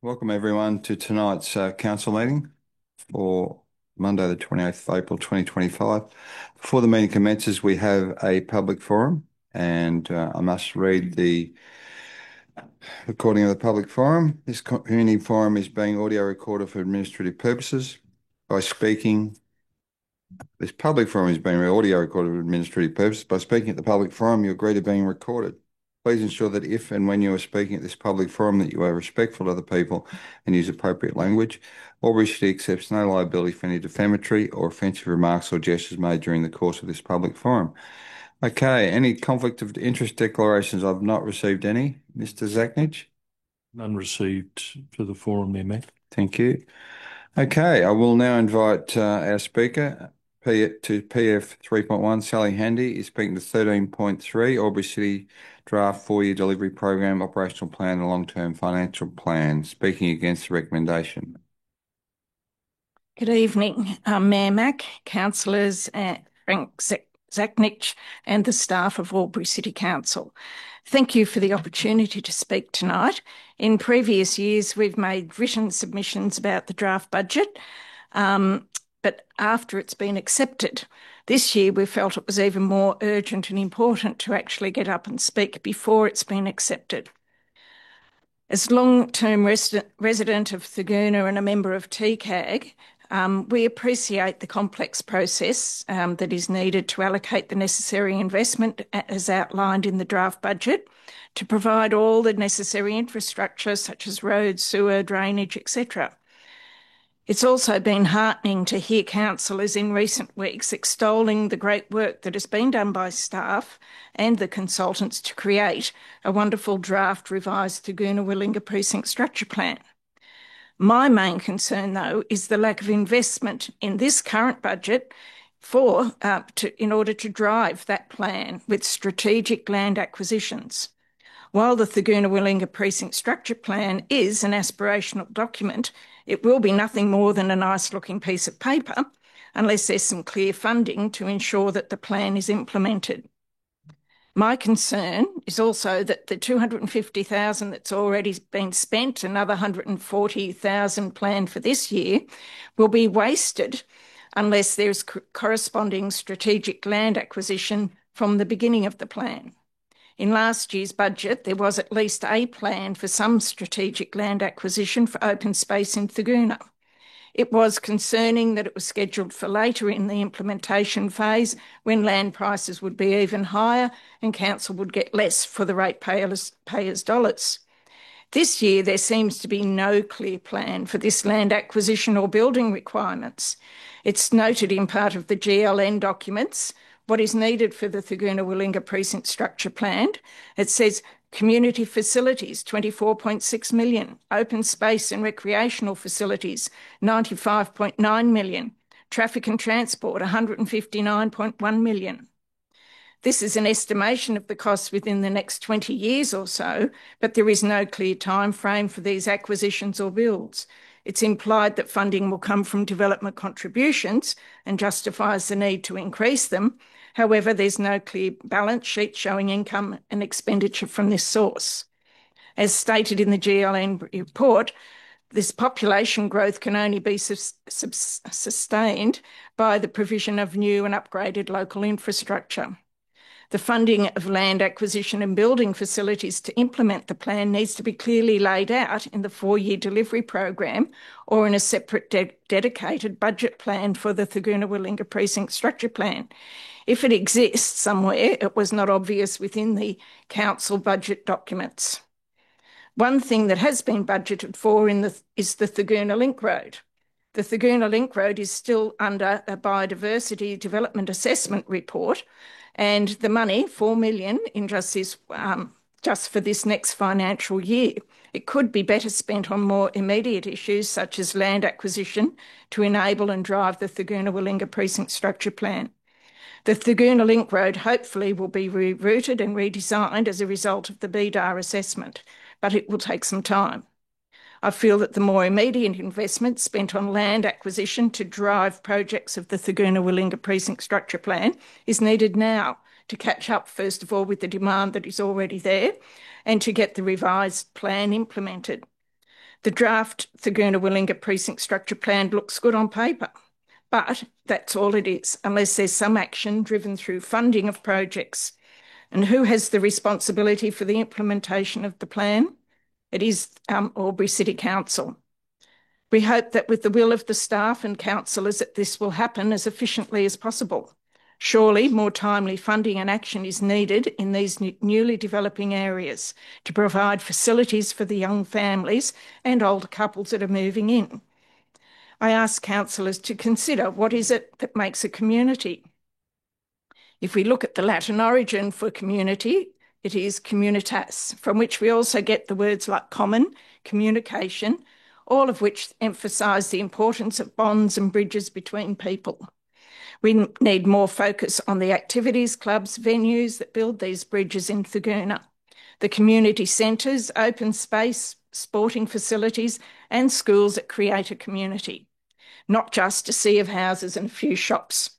Welcome everyone to tonight's council meeting for Monday the 28th of April 2025. Before the meeting commences, we have a public forum and I must read the recording of the public forum. This community forum is being audio recorded for administrative purposes. This public forum is being audio recorded for administrative purposes. By speaking at the public forum, you agree to being recorded. Please ensure that if and when you are speaking at this public forum that you are respectful of the people and use appropriate language. Albury City accepts no liability for any defamatory or offensive remarks or gestures made during the course of this public forum. Okay, any conflict of interest declarations? I've not received any. Mr. Zachnich? None received for the forum there, Matt. Thank you. Okay, I will now invite our speaker to PF 3.1. Sally Handy is speaking to 13.3, Albury City Draft 4-Year Delivery Program, Operational Plan and Long-Term Financial Plan, speaking against the recommendation. Good evening, Mayor Mack, councillors, Frank Zachnich and the staff of Albury City Council. Thank you for the opportunity to speak tonight. In previous years, we've made written submissions about the draft budget, but after it's been accepted. This year, we felt it was even more urgent and important to actually get up and speak before it's been accepted. As long-term resident of Thurgoona and a member of TCAG, we appreciate the complex process that is needed to allocate the necessary investment as outlined in the draft budget to provide all the necessary infrastructure such as roads, sewer, drainage, etc. It's also been heartening to hear councillors in recent weeks extolling the great work that has been done by staff and the consultants to create a wonderful draft revised Thurgoona-Willinga Precinct Structure Plan. My main concern, though, is the lack of investment in this current budget in order to drive that plan with strategic land acquisitions. While the Thurgoona-Willinga Precinct Structure Plan is an aspirational document, it will be nothing more than a nice-looking piece of paper unless there's some clear funding to ensure that the plan is implemented. My concern is also that the $250,000 that's already been spent, another $140,000 planned for this year, will be wasted unless there's corresponding strategic land acquisition from the beginning of the plan. In last year's budget, there was at least a plan for some strategic land acquisition for open space in Thurgoona. It was concerning that it was scheduled for later in the implementation phase when land prices would be even higher and council would get less for the ratepayers' dollars. This year, there seems to be no clear plan for this land acquisition or building requirements. It's noted in part of the GLN documents what is needed for the Thurgoona-Willinga Precinct Structure Plan. It says Community facilities, 24.6 million. Open space and recreational facilities, 95.9 million. Traffic and transport, 159.1 million. This is an estimation of the costs within the next 20 years or so, but there is no clear time frame for these acquisitions or builds. It's implied that funding will come from development contributions and justifies the need to increase them. However, there's no clear balance sheet showing income and expenditure from this source. As stated in the GLN report, this population growth can only be sustained by the provision of new and upgraded local infrastructure. The funding of land acquisition and building facilities to implement the plan needs to be clearly laid out in the 4-year delivery program or in a separate dedicated budget plan for the Thurgoona-Willinga Precinct Structure Plan. If it exists somewhere, it was not obvious within the council budget documents. One thing that has been budgeted for is the Thurgoona Link Road. The Thurgoona Link Road is still under a biodiversity development assessment report, and the money, 4 million, in just for this next financial year. It could be better spent on more immediate issues such as land acquisition to enable and drive the Thurgoona-Willinga Precinct Structure Plan. The Thurgoona Link Road hopefully will be rerouted and redesigned as a result of the BDAR assessment, but it will take some time. I feel that the more immediate investment spent on land acquisition to drive projects of the Thurgoona-Willinga Precinct Structure Plan is needed now to catch up, first of all, with the demand that is already there and to get the revised plan implemented. The draft Thurgoona-Willinga Precinct Structure Plan looks good on paper, but that's all it is, unless there's some action driven through funding of projects. And who has the responsibility for the implementation of the plan? It is Albury City Council. We hope that with the will of the staff and councillors that this will happen as efficiently as possible. Surely more timely funding and action is needed in these newly developing areas to provide facilities for the young families and older couples that are moving in. I ask councillors to consider what is it that makes a community. If we look at the Latin origin for community, it is communitas, from which we also get the words like common, communication, all of which emphasise the importance of bonds and bridges between people. We need more focus on the activities, clubs, venues that build these bridges in Thurgoona. The community centres, open space, sporting facilities and schools that create a community, not just a sea of houses and a few shops.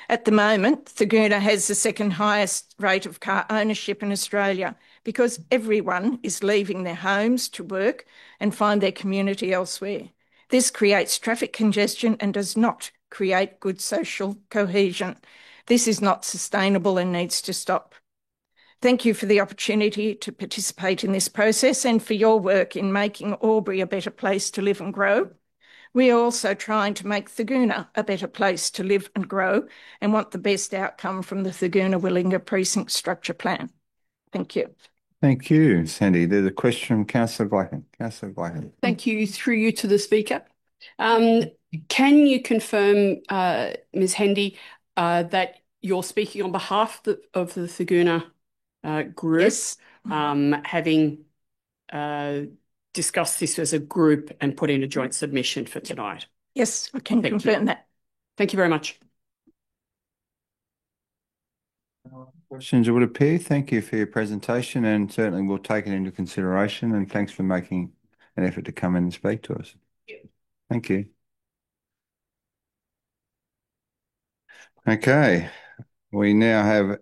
At the moment, Thurgoona has the second highest rate of car ownership in Australia because everyone is leaving their homes to work and find their community elsewhere. This creates traffic congestion and does not create good social cohesion. This is not sustainable and needs to stop. Thank you for the opportunity to participate in this process and for your work in making Albury a better place to live and grow. We are also trying to make Thurgoona a better place to live and grow and want the best outcome from the Thurgoona-Willinga Precinct Structure Plan. Thank you. Thank you, Sandy. There's a question from Councillor Blacken. Councillor Blacken. Thank you. Through you to the Speaker. Can you confirm, Ms Hendy, that you're speaking on behalf of the Thurgoona group, Yes. Having discussed this as a group and put in a joint submission for tonight? Yes, I can confirm that. Thank you very much. Questions, it would appear. Thank you for your presentation, and certainly we'll take it into consideration, and thanks for making an effort to come in and speak to us. Thank you. Okay, we now have a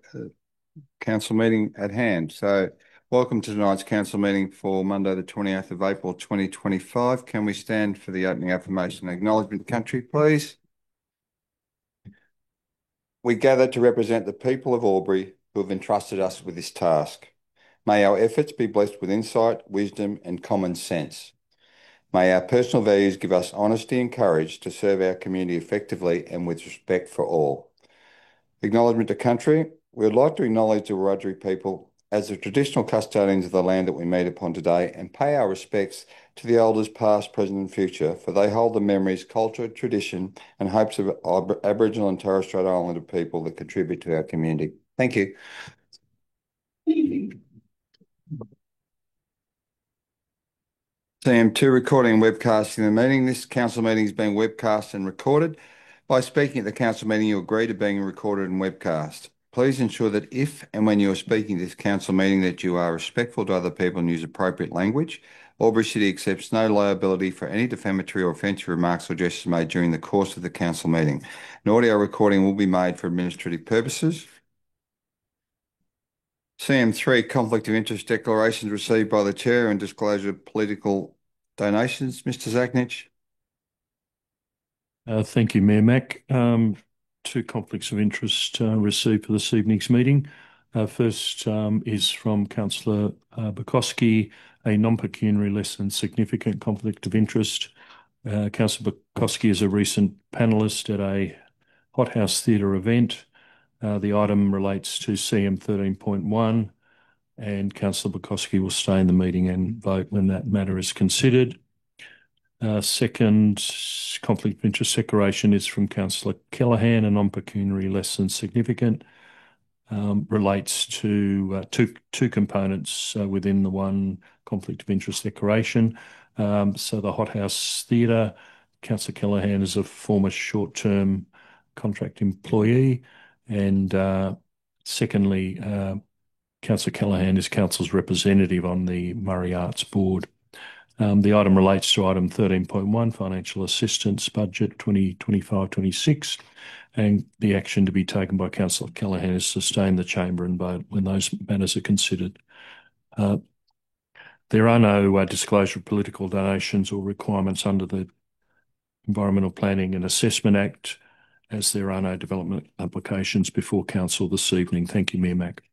council meeting at hand. So welcome to tonight's council meeting for Monday the 28th of April 2025. Can we stand for the opening affirmation and acknowledgement, country, please? We gather to represent the people of Albury who have entrusted us with this task. May our efforts be blessed with insight, wisdom and common sense. May our personal values give us honesty and courage to serve our community effectively and with respect for all. Acknowledgement to country. We would like to acknowledge the Wiradjuri people as the traditional custodians of the land that we meet upon today and pay our respects to the elders past, present and future, for they hold the memories, culture, tradition and hopes of Aboriginal and Torres Strait Islander people that contribute to our community. Thank you. CM2, recording and webcasting the meeting. This council meeting is being webcast and recorded. By speaking at the council meeting, you agree to being recorded and webcast. Please ensure that if and when you are speaking at this council meeting that you are respectful to other people and use appropriate language. Albury City accepts no liability for any defamatory or offensive remarks or gestures made during the course of the council meeting. An audio recording will be made for administrative purposes. CM3, conflict of interest declarations received by the chair and disclosure of political donations. Mr. Zachnich. Thank you, Mayor Mac. Two conflicts of interest received for this evening's meeting. First is from Councillor Bukowski, a non-pecuniary less than significant conflict of interest. Councillor Bukowski is a recent panellist at a Hothouse Theatre event. The item relates to CM 13.1, and Councillor Bukowski will stay in the meeting and vote when that matter is considered. Second conflict of interest declaration is from Councillor Callaghan, a non-pecuniary less than significant, relates to two components within the one conflict of interest declaration. So the Hothouse Theatre, Councillor Callaghan is a former short-term contract employee, and secondly, Councillor Callaghan is council's representative on the Murray Arts Board. The item relates to item 13.1, financial assistance budget 2025-26, and the action to be taken by Councillor Callaghan is to stay in the chamber and vote when those matters are considered. There are no disclosure of political donations or requirements under the Environmental Planning and Assessment Act, as there are no development applications before council this evening. Thank you, Mayor Mac.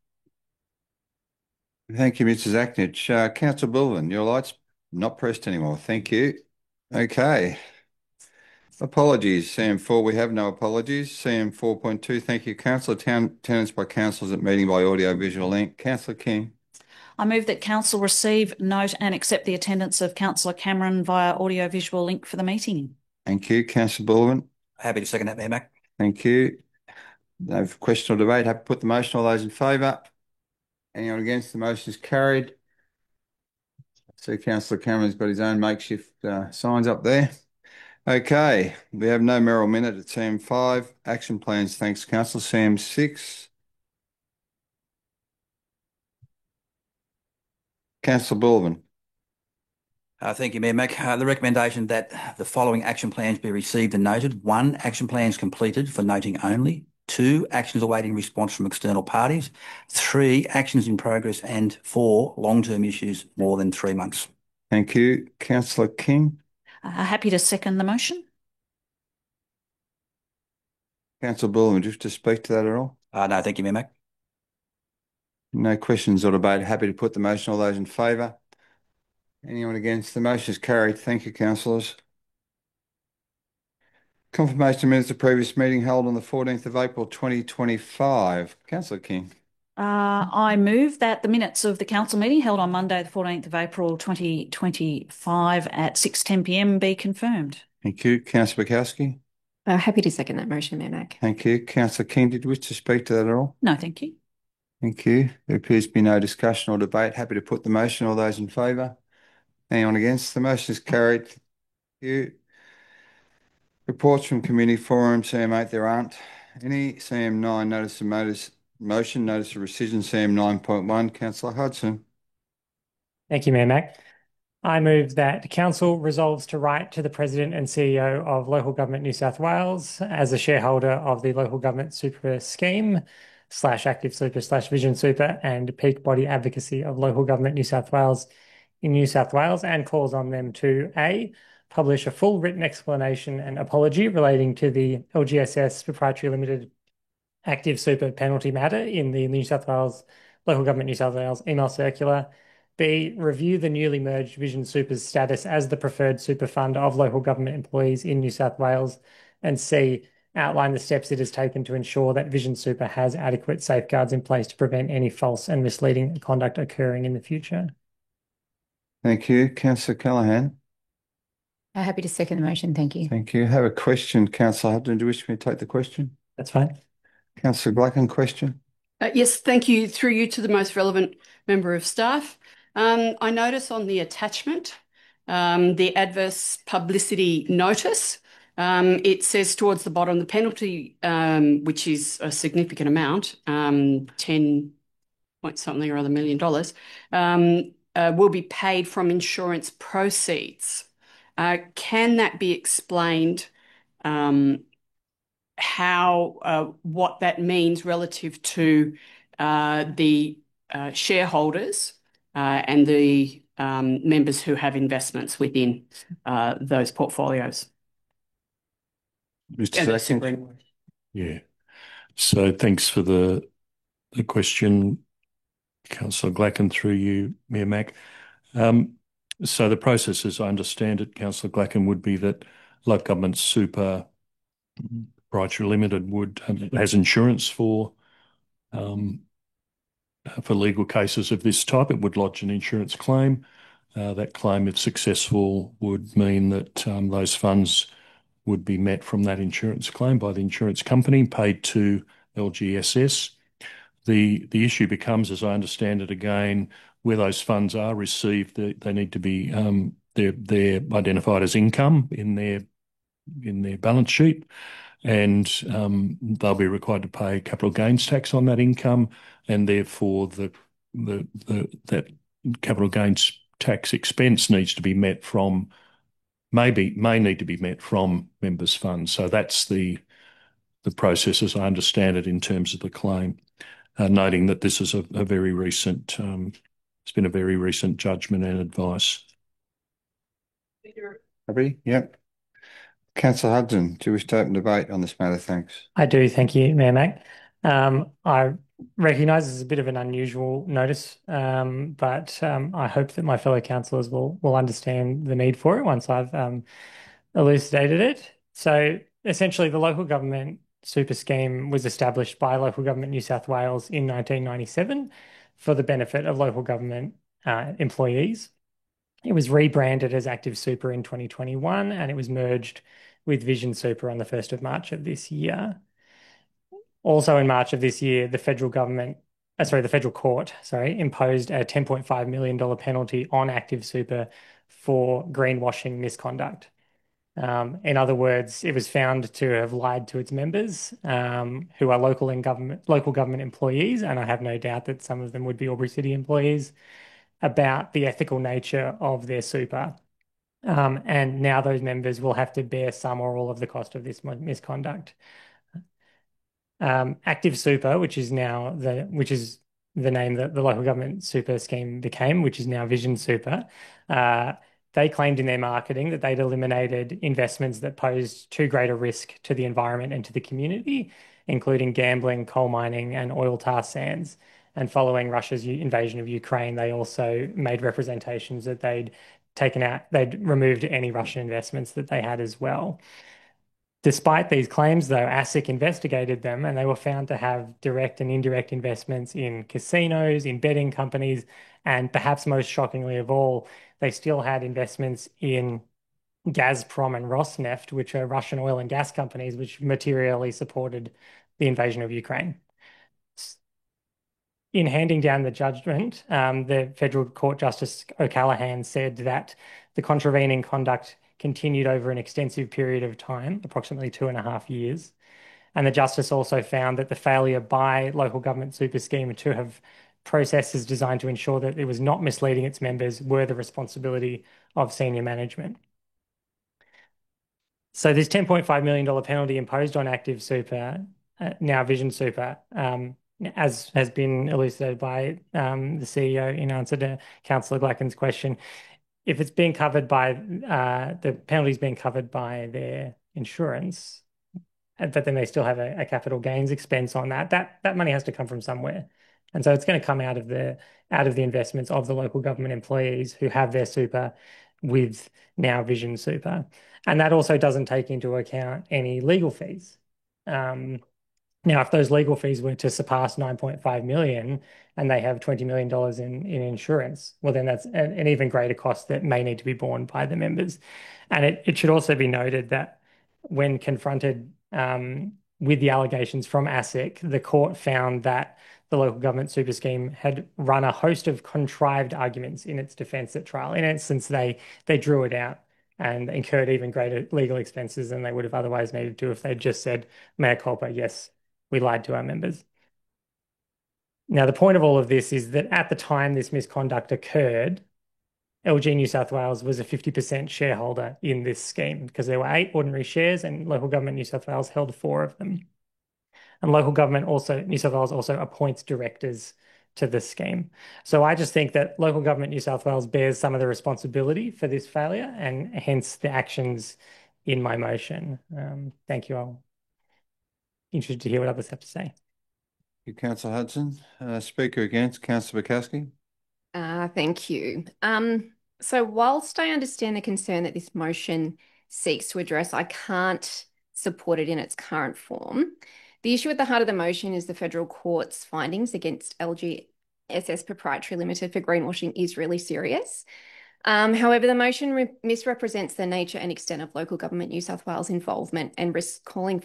Thank you, Mr. Zachnich. Councillor Bilven, your light's not pressed anymore. Thank you. Okay. Apologies. CM4, we have no apologies. CM 4.2, thank you, Councillor. Attendance by councillors at meeting by audio visual link. Councillor King. I move that council receive, note and accept the attendance of Councillor Cameron via audio visual link for the meeting. Thank you, Councillor Bilven. Happy to second that, Mayor Mac. Thank you. No question or debate. Happy to put the motion. All those in favour? Anyone against? The motion is carried. See, Councillor Cameron's got his own makeshift signs up there. Okay, we have no Merrill minute at CM5. Action plans, thanks, Councillor. CM6. Councillor Bilven. Thank you, Mayor Mac. The recommendation that the following action plans be received and noted. 1, action plans completed for noting only. 2, actions awaiting response from external parties. 3, actions in progress. And 4, long-term issues more than 3 months. Thank you. Councillor King. Happy to second the motion. Councillor Bilven, just to speak to that at all? No, thank you, Mayor Mac. No questions or debate. Happy to put the motion. All those in favour? Anyone against? The motion is carried. Thank you, councillors. Confirmation of minutes of previous meeting held on the 14th of April 2025. Councillor King. I move that the minutes of the council meeting held on Monday, the 14th of April 2025 at 6:10 p.m. be confirmed. Thank you. Councillor Bukowski. Happy to second that motion, Mayor Mac. Thank you. Councillor King, did you wish to speak to that at all? No, thank you. Thank you. There appears to be no discussion or debate. Happy to put the motion. All those in favour? Anyone against? The motion is carried. Thank you. Reports from community forum, CM8, there aren't any. CM9, notice of motion, notice of rescission, CM 9.1. Councillor Hudson. Thank you, Mayor Mac. I move that the council resolves to write to the President and CEO of Local Government New South Wales as a shareholder of the Local Government Super Scheme / Active Super / Vision Super and peak body advocacy of Local Government New South Wales in New South Wales, and calls on them to A, publish a full written explanation and apology relating to the LGSS Proprietary Limited Active Super penalty matter in the New South Wales Local Government New South Wales email circular. B, review the newly merged Vision Super's status as the preferred super fund of local government employees in New South Wales. And C, outline the steps it has taken to ensure that Vision Super has adequate safeguards in place to prevent any false and misleading conduct occurring in the future. Thank you. Councillor Callaghan. Happy to second the motion. Thank you. Thank you. Have a question, Councillor Hudson. Do you wish me to take the question? That's fine. Councillor Blacken, question. Yes, thank you. Through you to the most relevant member of staff. I notice on the attachment the adverse publicity notice. It says towards the bottom, the penalty, which is a significant amount, 10 point something or other $1 million, will be paid from insurance proceeds. Can that be explained, what that means relative to the shareholders and the members who have investments within those portfolios? Mr. Zacknich? Yeah. So thanks for the question, Councillor Glacken, through you, Mayor Mack. So the process, as I understand it, Councillor Glacken, would be that Local Government Super Proprietary Limited has insurance for legal cases of this type. It would lodge an insurance claim. That claim, if successful, would mean that those funds would be met from that insurance claim by the insurance company, paid to LGSS. The issue becomes, as I understand it again, where those funds are received, they need to be they're identified as income in their balance sheet, and they'll be required to pay capital gains tax on that income, and therefore that capital gains tax expense needs to be met from may need to be met from members' funds. So that's the process, as I understand it, in terms of the claim. Noting that this is a very recent, it's been a very recent judgment and advice. Happy? Yep. Councillor Hudson, do you wish to open debate on this matter? Thanks. I do, thank you, Mayor Mack. I recognise this is a bit of an unusual notice, but I hope that my fellow councillors will understand the need for it once I've elucidated it. So essentially, the local government super scheme was established by Local Government New South Wales in 1997 for the benefit of local government employees. It was rebranded as Active Super in 2021, and it was merged with Vision Super on the 1st of March of this year. Also in March of this year, the federal court imposed a $10.5 million penalty on Active Super for greenwashing misconduct. In other words, it was found to have lied to its members, who are local government employees, and I have no doubt that some of them would be Albury City employees, about the ethical nature of their super. And now those members will have to bear some or all of the cost of this misconduct. Active Super, which is the name that the local government super scheme became, which is now Vision Super, they claimed in their marketing that they'd eliminated investments that posed too great a risk to the environment and to the community, including gambling, coal mining, and oil tar sands. And following Russia's invasion of Ukraine, they also made representations that they'd removed any Russian investments that they had as well. Despite these claims, though, ASIC investigated them, and they were found to have direct and indirect investments in casinos, in betting companies, and perhaps most shockingly of all, they still had investments in Gazprom and Rosneft, which are Russian oil and gas companies, which materially supported the invasion of Ukraine. In handing down the judgment, the Federal Court Justice O'Callaghan said that the contravening conduct continued over an extensive period of time, approximately 2.5 years. And the Justice also found that the failure by local government super scheme to have processes designed to ensure that it was not misleading its members were the responsibility of senior management. So this $10.5 million penalty imposed on Active Super, now Vision Super, as has been elucidated by the CEO in answer to Councillor Glacken's question, if it's being covered by the penalties being covered by their insurance, but then they still have a capital gains expense on that money has to come from somewhere, and so it's going to come out of the investments of the local government employees who have their super with now Vision Super, and that also doesn't take into account any legal fees. Now, if those legal fees were to surpass $9.5 million and they have $20 million in insurance, well, then that's an even greater cost that may need to be borne by the members. And it should also be noted that when confronted with the allegations from ASIC, the court found that the local government super scheme had run a host of contrived arguments in its defence at trial. In essence, they drew it out and incurred even greater legal expenses than they would have otherwise needed to if they'd just said, mea culpa, yes, we lied to our members. Now, the point of all of this is that at the time this misconduct occurred, LG New South Wales was a 50% shareholder in this scheme because there were 8 ordinary shares and local government New South Wales held 4 of them. And New South Wales also appoints directors to the scheme. So I just think that local government New South Wales bears some of the responsibility for this failure and hence the actions in my motion. Thank you. I'm interested to hear what others have to say. Thank you, Councillor Hudson. Speaker against, Councillor Bukowski. Thank you. So whilst I understand the concern that this motion seeks to address, I can't support it in its current form. The issue at the heart of the motion is the federal court's findings against LGSS Proprietary Limited for greenwashing is really serious. However, the motion misrepresents the nature and extent of local government New South Wales involvement and risks calling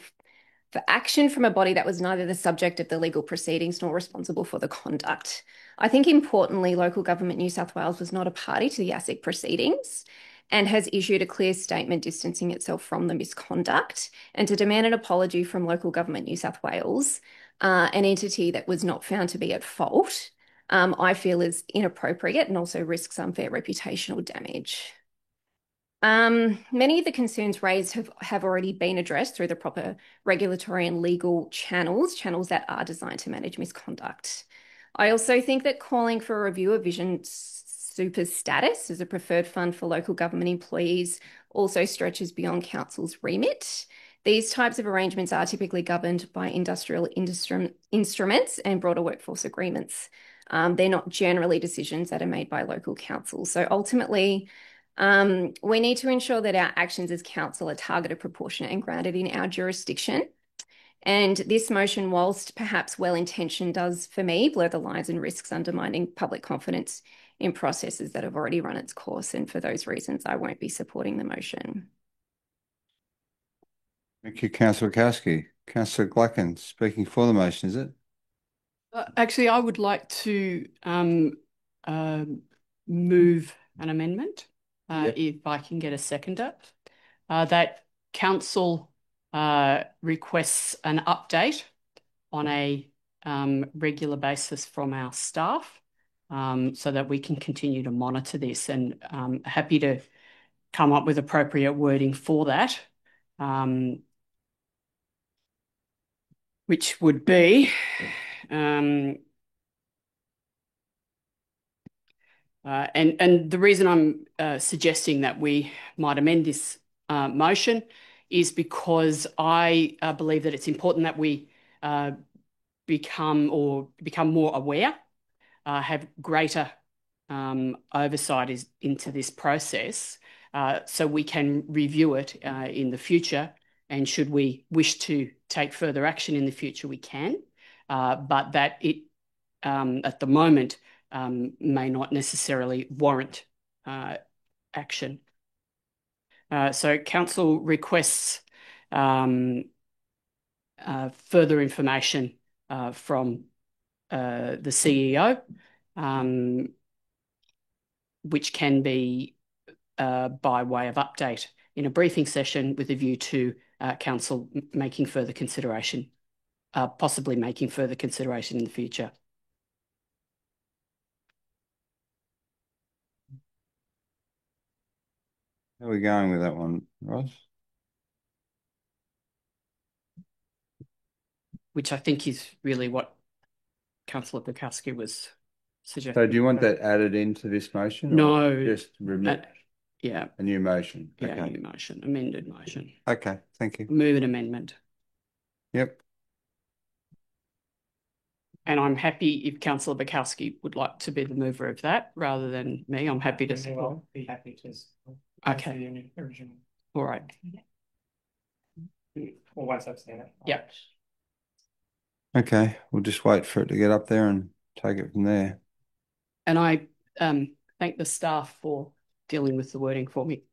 for action from a body that was neither the subject of the legal proceedings nor responsible for the conduct. I think importantly, local government New South Wales was not a party to the ASIC proceedings and has issued a clear statement distancing itself from the misconduct, and to demand an apology from local government New South Wales, an entity that was not found to be at fault, I feel is inappropriate and also risks unfair reputational damage. Many of the concerns raised have already been addressed through the proper regulatory and legal channels that are designed to manage misconduct. I also think that calling for a review of Vision Super's status as a preferred fund for local government employees also stretches beyond council's remit. These types of arrangements are typically governed by industrial instruments and broader workforce agreements. They're not generally decisions that are made by local councils. So ultimately, we need to ensure that our actions as council are targeted, proportionate and grounded in our jurisdiction. And this motion, whilst perhaps well-intentioned, does, for me, blur the lines and risks undermining public confidence in processes that have already run its course. And for those reasons, I won't be supporting the motion. Thank you, Councillor Bukowski. Councillor Gluckin, speaking for the motion, is it? Actually, I would like to move an amendment, if I can get a seconder, that council requests an update on a regular basis from our staff, so that we can continue to monitor this, and happy to come up with appropriate wording for that, which would be and the reason I'm suggesting that we might amend this motion is because I believe that it's important that we become more aware, have greater oversight into this process, so we can review it in the future, and should we wish to take further action in the future, we can, but that it at the moment may not necessarily warrant action. So council requests further information from the CEO, which can be by way of update in a briefing session with a view to council making further consideration, possibly making further consideration in the future. How are we going with that one, Ross? Which I think is really what Councillor Bukowski was suggesting. So do you want that added into this motion? No. Or just remove yeah. A new motion? Yeah, okay. A new motion, amended motion. Okay, thank you. Move an amendment. Yep. And I'm happy if Councillor Bukowski would like to be the mover of that rather than me. I'm happy to support. I'll be happy to. Okay. Original. All right. Or once I've seen it. Yep. Okay, we'll just wait for it to get up there and take it from there. And I thank the staff for dealing with the wording for me.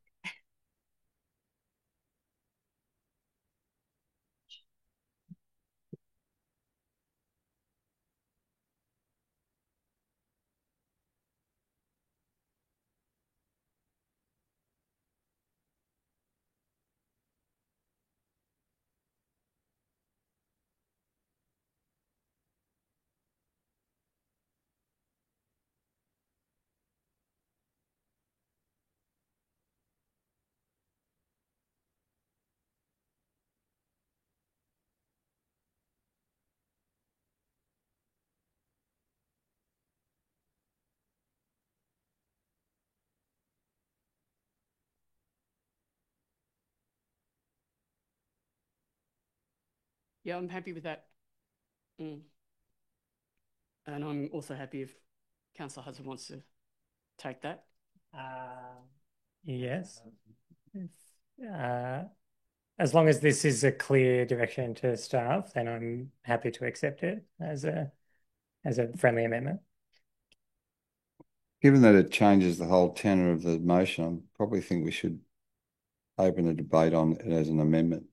Yeah, I'm happy with that. And I'm also happy if Councillor Hudson wants to take that. Yes. As long as this is a clear direction to staff, then I'm happy to accept it as a friendly amendment. Given that it changes the whole tenor of the motion, I probably think we should open a debate on it as an amendment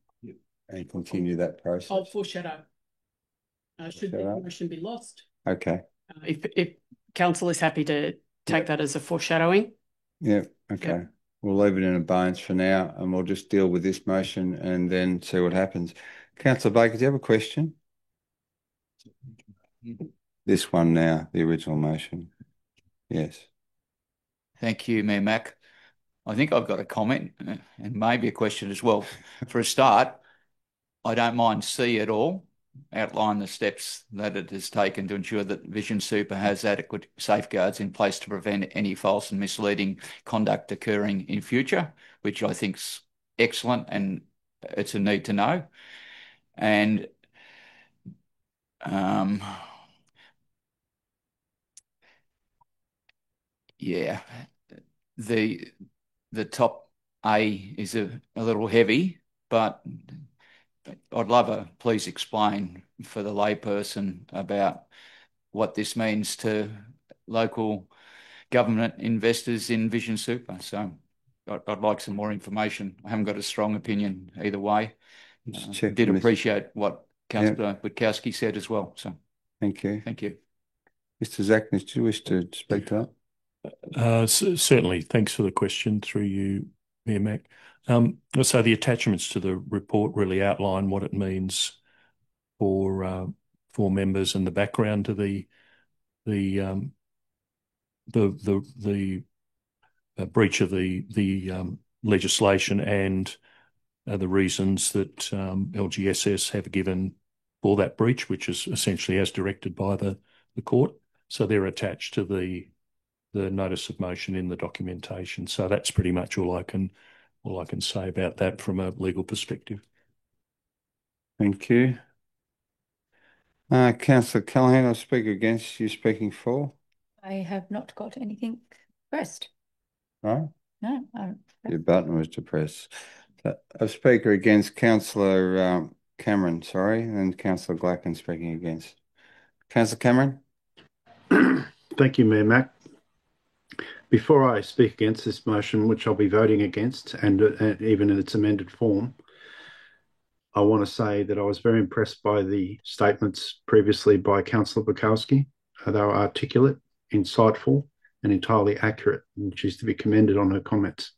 and continue that process. I'll foreshadow. Should the motion be lost? Okay. If council is happy to take that as a foreshadowing. Yeah, okay. Yep. We'll leave it in abeyance for now and we'll just deal with this motion and then see what happens. Councillor Baker, do you have a question? This one now, the original motion. Yes. Thank you, Mayor Mac. I think I've got a comment and maybe a question as well. For a start, I don't mind C at all. Outline the steps that it has taken to ensure that Vision Super has adequate safeguards in place to prevent any false and misleading conduct occurring in future, which I think's excellent and it's a need to know. And yeah, the top A is a little heavy, but I'd love a please explain for the layperson about what this means to local government investors in Vision Super. So I'd like some more information. I haven't got a strong opinion either way. Did appreciate what Councillor Butkowski said as well. So thank you. Thank you. Mr. Zachnish, do you wish to speak to that? Certainly. Thanks for the question through you, Mayor Mac. So the attachments to the report really outline what it means for members and the background to the breach of the legislation and the reasons that LGSS have given for that breach, which is essentially as directed by the court. So they're attached to the notice of motion in the documentation. So that's pretty much all I can say about that from a legal perspective. Thank you. Councillor Callaghan, I'll speak against you speaking for. I have not got anything pressed. Right? No. Your button was to press. A speaker against Councillor Cameron, sorry, and Councillor Glacken speaking against. Councillor Cameron? Thank you, Mayor Mac. Before I speak against this motion, which I'll be voting against, and even in its amended form, I want to say that I was very impressed by the statements previously by Councillor Bukowski. They were articulate, insightful, and entirely accurate, and she's to be commended on her comments.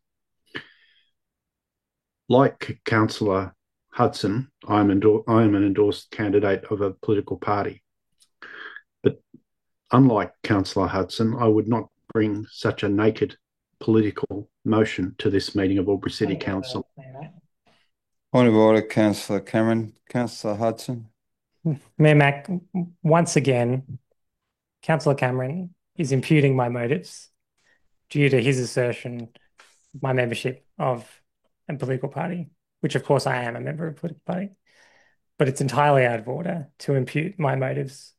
Like Councillor Hudson, I am an endorsed candidate of a political party. But unlike Councillor Hudson, I would not bring such a naked political motion to this meeting of Albury City Council. Point of order, Councillor Cameron. Councillor Hudson. Mayor Mac, once again, Councillor Cameron is imputing my motives due to his assertion of my membership of a political party, which of course I am a member of a political party, but it's entirely out of order to impute my motives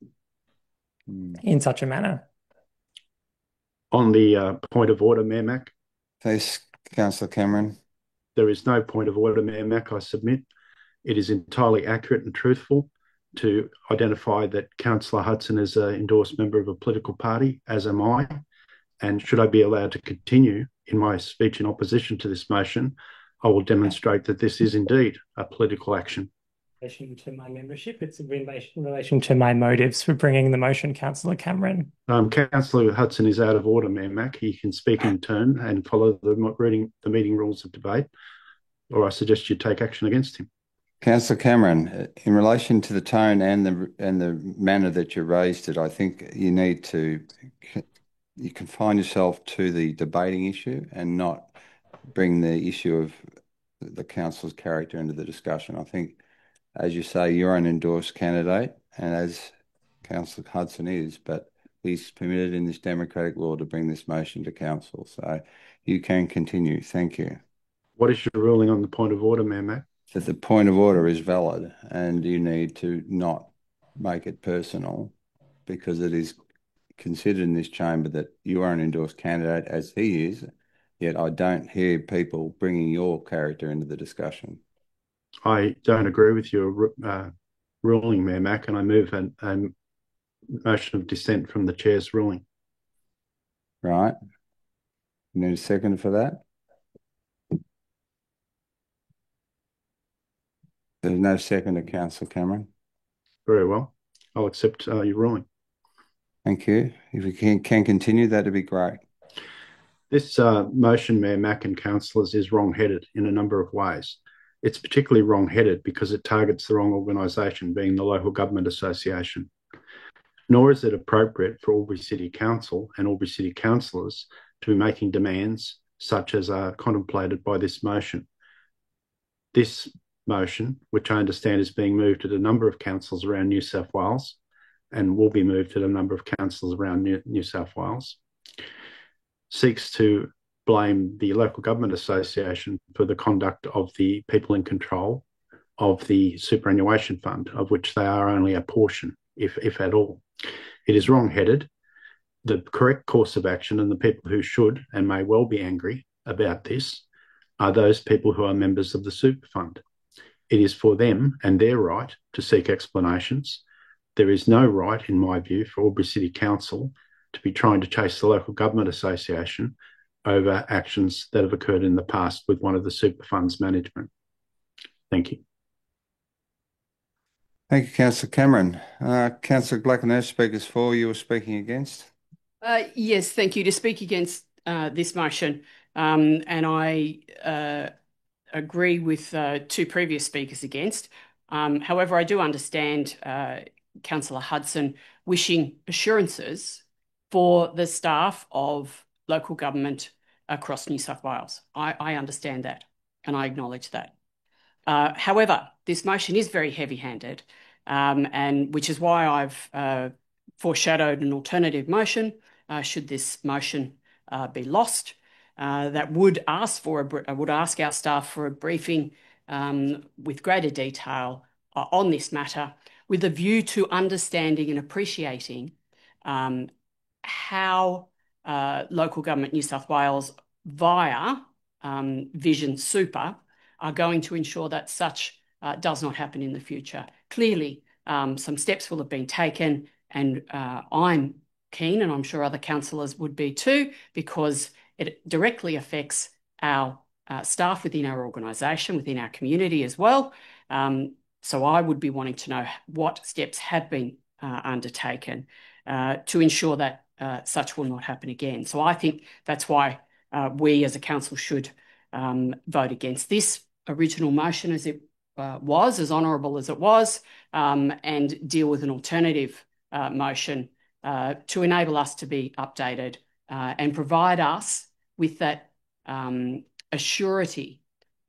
in such a manner. On the point of order, Mayor Mac. Please, Councillor Cameron. There is no point of order, Mayor Mac, I submit. It is entirely accurate and truthful to identify that Councillor Hudson is an endorsed member of a political party, as am I. And should I be allowed to continue in my speech in opposition to this motion, I will demonstrate that this is indeed a political action. In relation to my membership, it's in relation to my motives for bringing the motion, Councillor Cameron. Councillor Hudson is out of order, Mayor Mac. He can speak in turn and follow the meeting rules of debate, or I suggest you take action against him. Councillor Cameron, in relation to the tone and the manner that you raised it, I think you need to confine yourself to the debating issue and not bring the issue of the councillor's character into the discussion. I think, as you say, you're an endorsed candidate, and as Councillor Hudson is, but he's permitted in this democratic law to bring this motion to council. So you can continue. Thank you. What is your ruling on the point of order, Mayor Mac? that the point of order is valid and you need to not make it personal because it is considered in this chamber that you are an endorsed candidate as he is, yet I don't hear people bringing your character into the discussion. I don't agree with your ruling, Mayor Mack, and I move a motion of dissent from the chair's ruling. Right. You need a second for that? There's no second to Councillor Cameron. Very well. I'll accept your ruling. Thank you. If we can continue, that'd be great. This motion, Mayor Mack and councillors, is wrong-headed in a number of ways. It's particularly wrong-headed because it targets the wrong organisation, being the Local Government Association. Nor is it appropriate for Albury City Council and Albury City councillors to be making demands such as are contemplated by this motion. This motion, which I understand is being moved at a number of councils around New South Wales and will be moved at a number of councils around New South Wales, seeks to blame the Local Government Association for the conduct of the people in control of the superannuation fund, of which they are only a portion, if at all. It is wrong-headed. The correct course of action, and the people who should and may well be angry about this, are those people who are members of the super fund. It is for them and their right to seek explanations. There is no right, in my view, for Albury City Council to be trying to chase the Local Government Association over actions that have occurred in the past with one of the super funds management. Thank you. Thank you, Councillor Cameron. Councillor Blackburn, speakers for, you were speaking against? Yes, thank you. To speak against this motion, and I agree with two previous speakers against. However, I do understand Councillor Hudson wishing assurances for the staff of local government across New South Wales. I understand that and I acknowledge that. However, this motion is very heavy-handed, and which is why I've foreshadowed an alternative motion should this motion be lost. That would ask our staff for a briefing with greater detail on this matter, with a view to understanding and appreciating how Local Government New South Wales, via Vision Super, are going to ensure that such does not happen in the future. Clearly, some steps will have been taken, and I'm keen, and I'm sure other councillors would be too, because it directly affects our staff within our organisation, within our community as well. So I would be wanting to know what steps have been undertaken to ensure that such will not happen again. So I think that's why we as a council should vote against this original motion as it was, as honourable as it was, and deal with an alternative motion to enable us to be updated and provide us with that assurity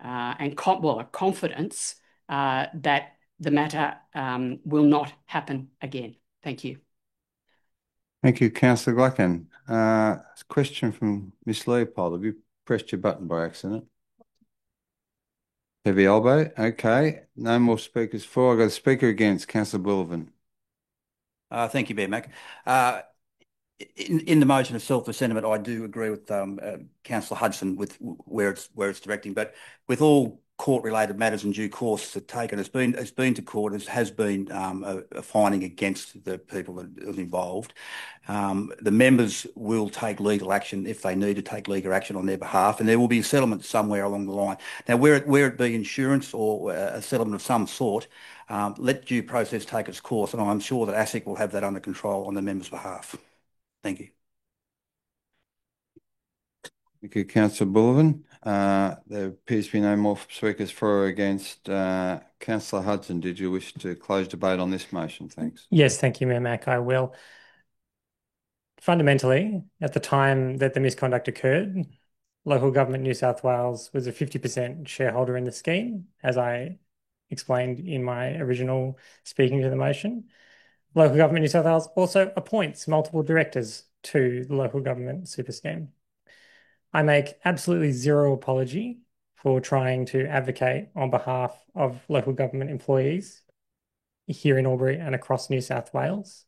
and confidence that the matter will not happen again. Thank you. Thank you, Councillor Gluckin. Question from Ms Leopold. Have you pressed your button by accident? Heavy elbow. Okay. No more speakers for. I've got a speaker against. Councillor Bullivan. Thank you, Mayor Mack. In the motion itself, the sentiment, I do agree with Councillor Hudson with where it's directing, but with all court-related matters in due course taken, it's been to court. It has been a finding against the people that are involved. The members will take legal action if they need to take legal action on their behalf, and there will be a settlement somewhere along the line. Now, where it be insurance or a settlement of some sort, let due process take its course, and I'm sure that ASIC will have that under control on the members' behalf. Thank you. Thank you, Councillor Bullivan. There appears to be no more speakers for or against. Councillor Hudson, did you wish to close debate on this motion? Thanks. Yes, thank you, Mayor Mack. I will. Fundamentally, at the time that the misconduct occurred, Local Government New South Wales was a 50% shareholder in the scheme, as I explained in my original speaking to the motion. Local Government New South Wales also appoints multiple directors to the Local Government Super Scheme. I make absolutely zero apology for trying to advocate on behalf of local government employees here in Albury and across New South Wales.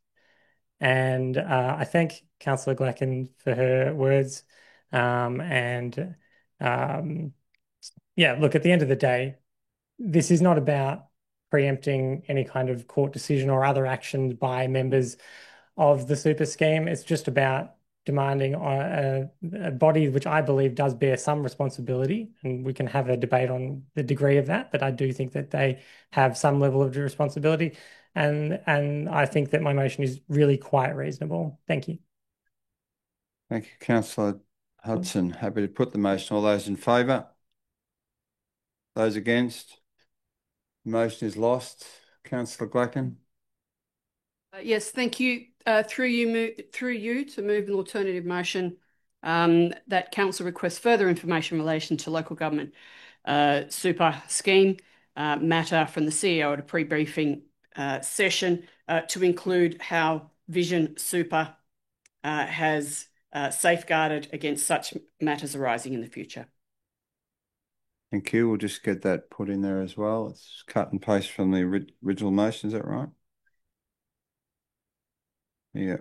And I thank Councillor Glacken for her words. Yeah, look, at the end of the day, this is not about preempting any kind of court decision or other actions by members of the super scheme. It's just about demanding a body which I believe does bear some responsibility, and we can have a debate on the degree of that, but I do think that they have some level of responsibility, and I think that my motion is really quite reasonable. Thank you. Thank you, Councillor Hudson. Happy to put the motion. All those in favour? Those against? The motion is lost. Councillor Glacken. Yes, thank you. Through you to move an alternative motion that Council requests further information in relation to local government super scheme matter from the CEO at a pre-briefing session to include how Vision Super has safeguarded against such matters arising in the future. Thank you. We'll just get that put in there as well. It's cut and paste from the original motion. Is that right? Yeah.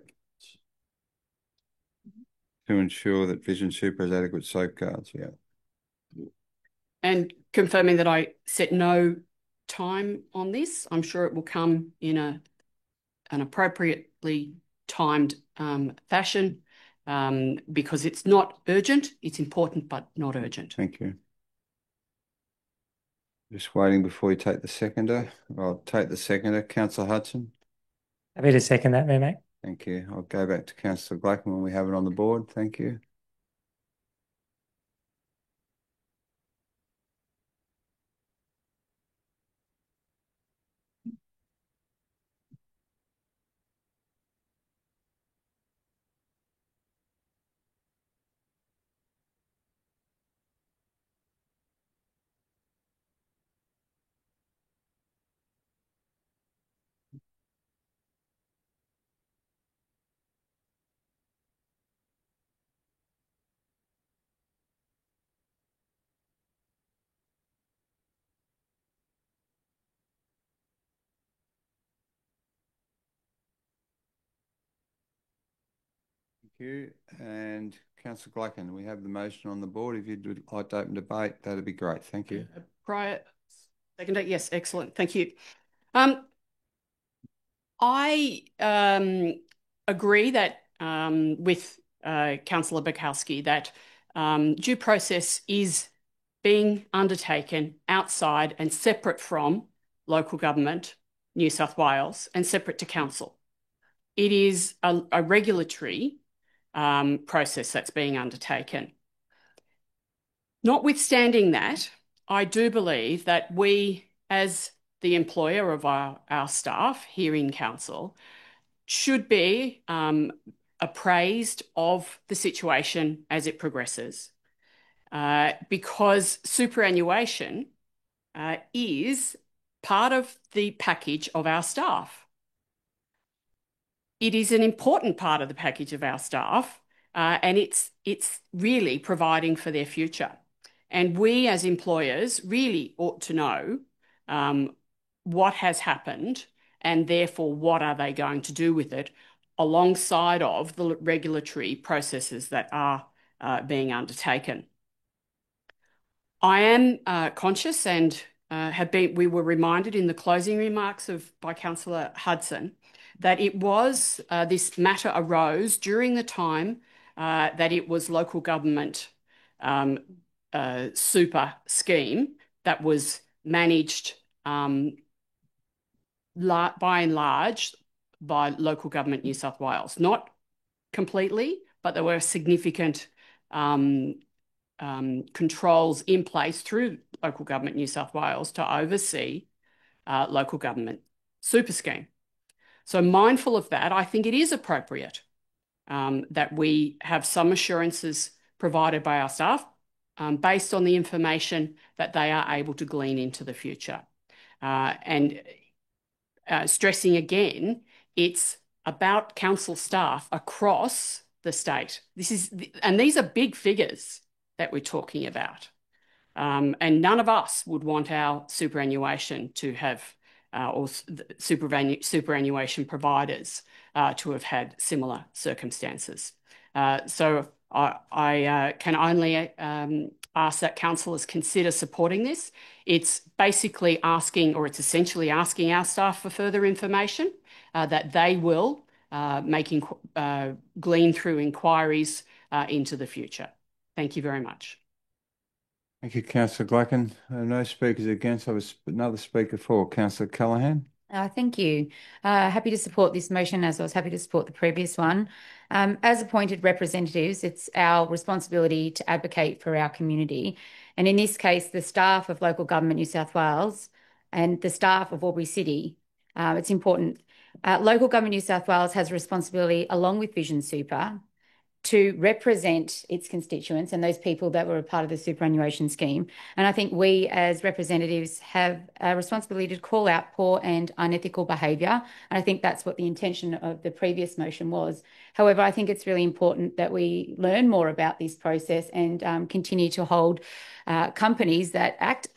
To ensure that Vision Super has adequate safeguards. Yeah. And confirming that I set no time on this. I'm sure it will come in an appropriately timed fashion because it's not urgent. It's important, but not urgent. Thank you. Just waiting before you take the seconder. I'll take the seconder. Councillor Hudson. Happy to second that, Mayor Mac. Thank you. I'll go back to Councillor Glacken when we have it on the board. Thank you. Thank you. And Councillor Glacken, we have the motion on the board. If you'd like to open debate, that'd be great. Thank you. Seconder, yes, excellent. Thank you. I agree that with Councillor Bukowski that due process is being undertaken outside and separate from local government, New South Wales, and separate to council. It is a regulatory process that's being undertaken. Notwithstanding that, I do believe that we, as the employer of our staff here in council, should be appraised of the situation as it progresses, because superannuation is part of the package of our staff. It is an important part of the package of our staff, and it's really providing for their future. And we as employers really ought to know what has happened and therefore what are they going to do with it alongside of the regulatory processes that are being undertaken. I am conscious and we were reminded in the closing remarks by Councillor Hudson that it was, this matter arose during the time that it was local government super scheme that was managed by and large by local government New South Wales. Not completely, but there were significant controls in place through local government New South Wales to oversee local government super scheme. So mindful of that, I think it is appropriate that we have some assurances provided by our staff based on the information that they are able to glean into the future. And stressing again, it's about council staff across the state. And these are big figures that we're talking about. And none of us would want our superannuation to have, or superannuation providers to have had similar circumstances. So I can only ask that councillors consider supporting this. It's basically asking, or it's essentially asking our staff for further information that they will glean through inquiries into the future. Thank you very much. Thank you, Councillor Glacken. No speakers against. I was another speaker for. Councillor Callaghan. Thank you. Happy to support this motion, as I was happy to support the previous one. As appointed representatives, it's our responsibility to advocate for our community. And in this case, the staff of Local Government New South Wales and the staff of Albury City, it's important. Local Government New South Wales has a responsibility, along with Vision Super, to represent its constituents and those people that were a part of the superannuation scheme. And I think we as representatives have a responsibility to call out poor and unethical behaviour. And I think that's what the intention of the previous motion was. However, I think it's really important that we learn more about this process and continue to hold companies that act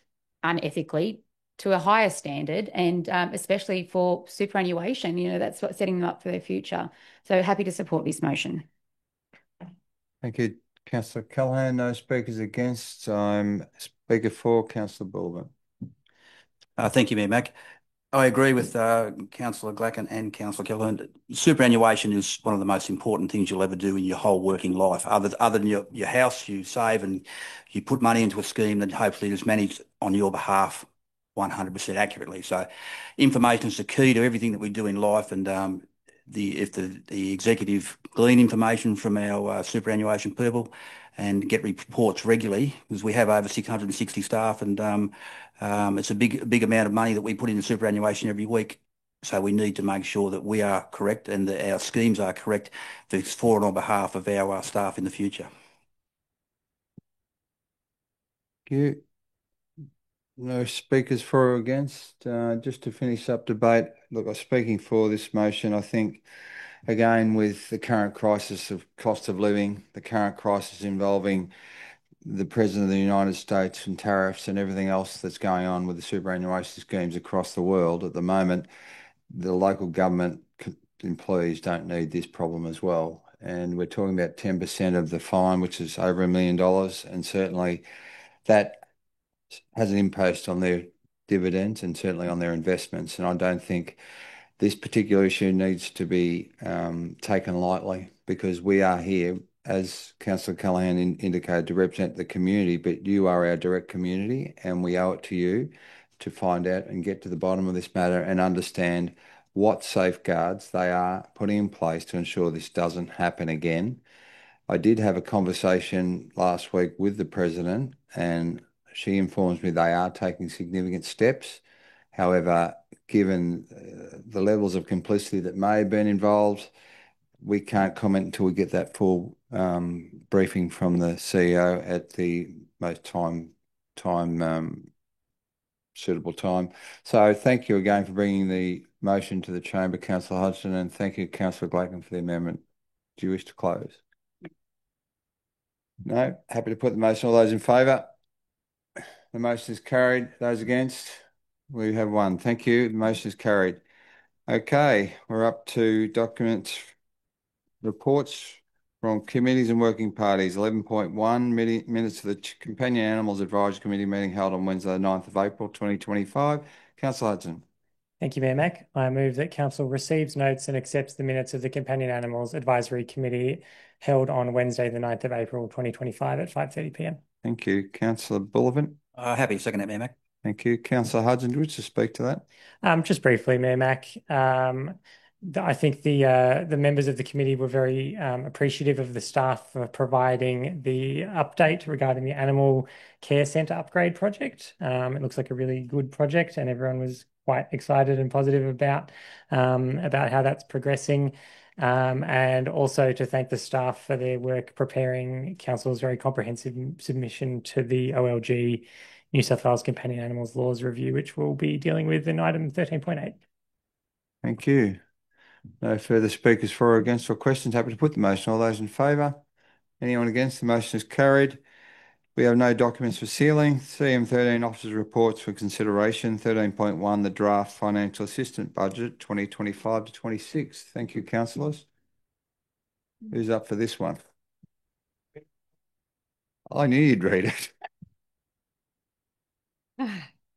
unethically to a higher standard, and especially for superannuation, that's what's setting them up for their future. So happy to support this motion. Thank you, Councillor Callaghan. No speakers against. I'm speaker for. Councillor Bullivan. Thank you, Mayor Mac. I agree with Councillor Glacken and Councillor Callaghan. Superannuation is one of the most important things you'll ever do in your whole working life. Other than your house, you save and you put money into a scheme that hopefully is managed on your behalf 100% accurately. So information is the key to everything that we do in life, and if the executive glean information from our superannuation people and get reports regularly, because we have over 660 staff, and it's a big amount of money that we put into superannuation every week. So we need to make sure that we are correct and that our schemes are correct for and on behalf of our staff in the future. Thank you. No speakers for or against. Just to finish up debate, look, I'm speaking for this motion. I think, again, with the current crisis of cost of living, the current crisis involving the President of the United States and tariffs and everything else that's going on with the superannuation schemes across the world at the moment, the local government employees don't need this problem as well. And we're talking about 10% of the fine, which is over $1 million, and certainly that has an impact on their dividends and certainly on their investments. And I don't think this particular issue needs to be taken lightly, because we are here, as Councillor Callaghan indicated, to represent the community, but you are our direct community, and we owe it to you to find out and get to the bottom of this matter and understand what safeguards they are putting in place to ensure this doesn't happen again. I did have a conversation last week with the President, and she informs me they are taking significant steps. However, given the levels of complicity that may have been involved, we can't comment until we get that full briefing from the CEO at the most suitable time. So thank you again for bringing the motion to the chamber, Councillor Hodgson, and thank you, Councillor Glacken, for the amendment. Do you wish to close? No? Happy to put the motion. All those in favour? The motion is carried. Those against? We have one. Thank you. The motion is carried. Okay, we're up to documents, reports from committees and working parties. 11.1 minutes of the Companion Animals Advisory Committee meeting held on Wednesday, the 9th of April, 2025. Councillor Hudson. Thank you, Mayor Mac. I move that Council receives, notes and accepts the minutes of the Companion Animals Advisory Committee held on Wednesday, the 9th of April, 2025 at 5:30 p.m. Thank you. Councillor Bullivan. Happy to second that, Mayor Mac. Thank you. Councillor Hudson, do you wish to speak to that? Just briefly, Mayor Mac. I think the members of the committee were very appreciative of the staff for providing the update regarding the Animal Care Centre upgrade project. It looks like a really good project, and everyone was quite excited and positive about how that's progressing. And also to thank the staff for their work preparing Council's very comprehensive submission to the OLG New South Wales Companion Animals Laws Review, which we'll be dealing with in item 13.8. Thank you. No further speakers for or against or questions. Happy to put the motion. All those in favour? Anyone against? The motion is carried. We have no documents for sealing. CM13 Officers' Reports for consideration. 13.1 the Draft Financial Assistance Budget 2025 to 26. Thank you, councillors. Who's up for this one? I knew you'd read it.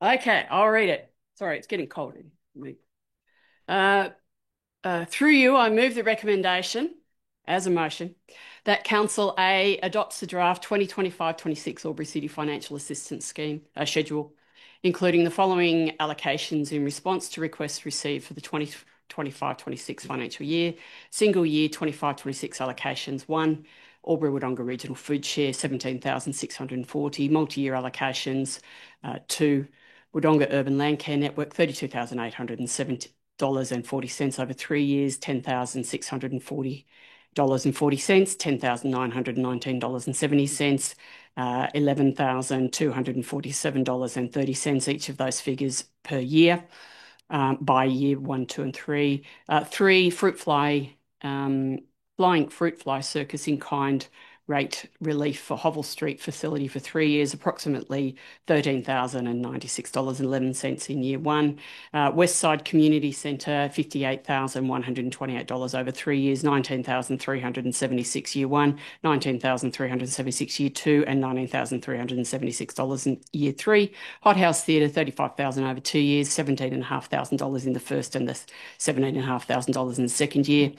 Okay, I'll read it. Sorry, it's getting cold. Through you, I move the recommendation as a motion that Council A adopts the draft 2025-26 Albury City Financial Assistance Scheme schedule, including the following allocations in response to requests received for the 2025-26 financial year. Single year 25-26 allocations: 1, Albury Wodonga Regional Food Share, 17,640. Multi-year allocations: 2, Wodonga Urban Landcare Network, $32,870.40 over 3 years, $10,640.40, $10,919.70, $11,247.30, each of those figures per year, by year 1, 2, and 3. 3, Flying Fruit Fly Circus in kind rate relief for Hovel Street facility for 3 years, approximately $13,096.11 in year 1. Westside Community Centre, $58,128 over 3 years, $19,376 year 1, $19,376 year 2, and $19,376 in year 3. Hothouse Theatre, $35,000 over 2 years, $17,500 in the first and the $17,500 in the second year.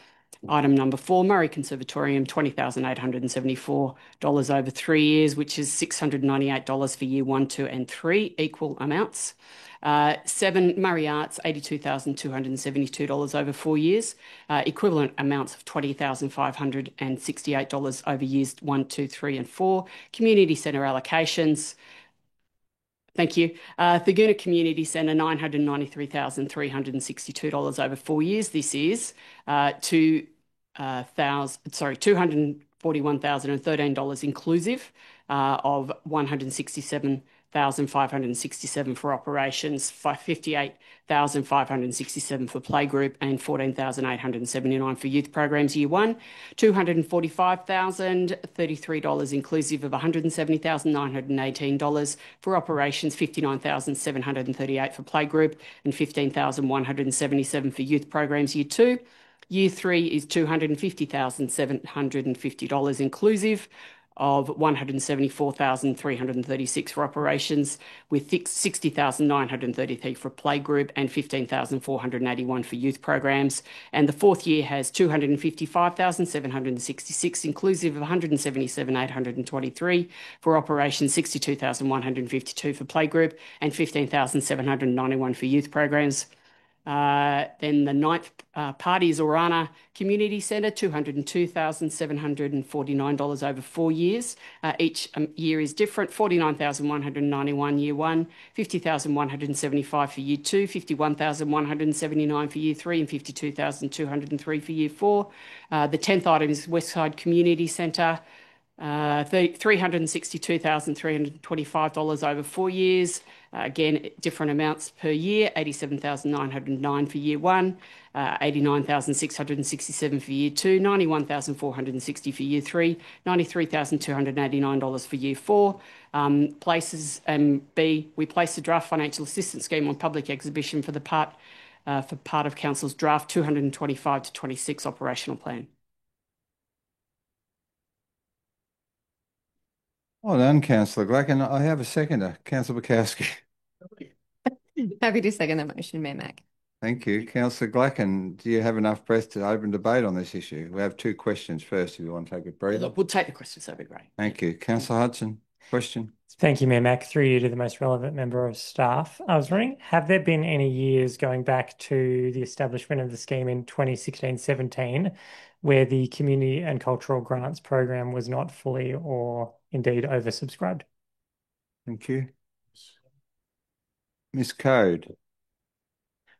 Item number 4, Murray Conservatorium, $20,874 over 3 years, which is $698 for year 1, 2, and 3, equal amounts. 7, Murray Arts, $82,272 over 4 years, equivalent amounts of $20,568 over years 1, 2, 3, and 4. Community Centre allocations. Thank you. Thurgoona Community Centre, $993,362 over 4 years. This is $241,013 inclusive of $167,567 for operations, $58,567 for playgroup, and $14,879 for youth programs year 1, $245,033 inclusive of $170,918 for operations, $59,738 for playgroup, and $15,177 for youth programs year 2. Year 3 is $250,750 inclusive of $174,336 for operations, with $60,933 for playgroup and $15,481 for youth programs. And the fourth year has $255,766 inclusive of $177,823 for operations, $62,152 for playgroup, and $15,791 for youth programs. Then the ninth part is Orana Community Centre, $202,749 over 4 years. Each year is different: $49,191 year 1, $50,175 for year 2, $51,179 for year 3, and $52,203 for year 4. The 10th item is Westside Community Centre, $362,325 over 4 years. Again, different amounts per year: $87,909 for year 1, $89,667 for year 2, $91,460 for year 3, $93,289 for year 4. Places B, we place the draft financial assistance scheme on public exhibition for part of Council's draft 225 to 26 operational plan. Well done, Councillor Glacken. I have a seconder, Councillor Bukowski. Happy to second the motion, Mayor Mac. Thank you. Councillor Glacken, do you have enough breath to open debate on this issue? We have 2 questions first, if you want to take a breather. We'll take the questions, that'd be great. Thank you. Councillor Hudson, question? Thank you, Mayor Mac. Through you to the most relevant member of staff. I was wondering, have there been any years going back to the establishment of the scheme in 2016-17 where the community and cultural grants program was not fully or indeed oversubscribed? Thank you. Ms. Code.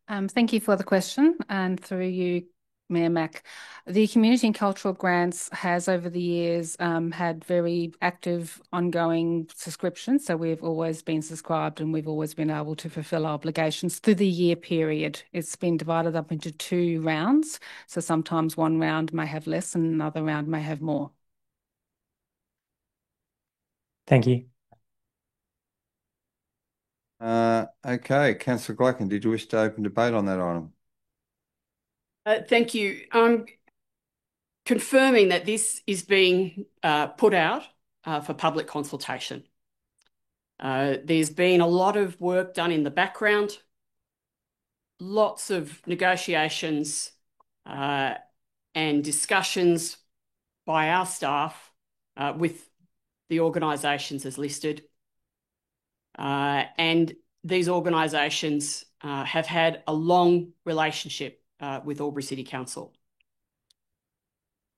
Thank you for the question, and through you, Mayor Mac. The community and cultural grants has over the years had very active ongoing subscriptions, so we've always been subscribed and we've always been able to fulfil our obligations through the year period. It's been divided up into 2 rounds, so sometimes one round may have less and another round may have more. Thank you. Okay, Councillor Gladkin, did you wish to open debate on that item? Thank you. I'm confirming that this is being put out for public consultation. There's been a lot of work done in the background, lots of negotiations and discussions by our staff with the organisations as listed. And these organisations have had a long relationship with Albury City Council.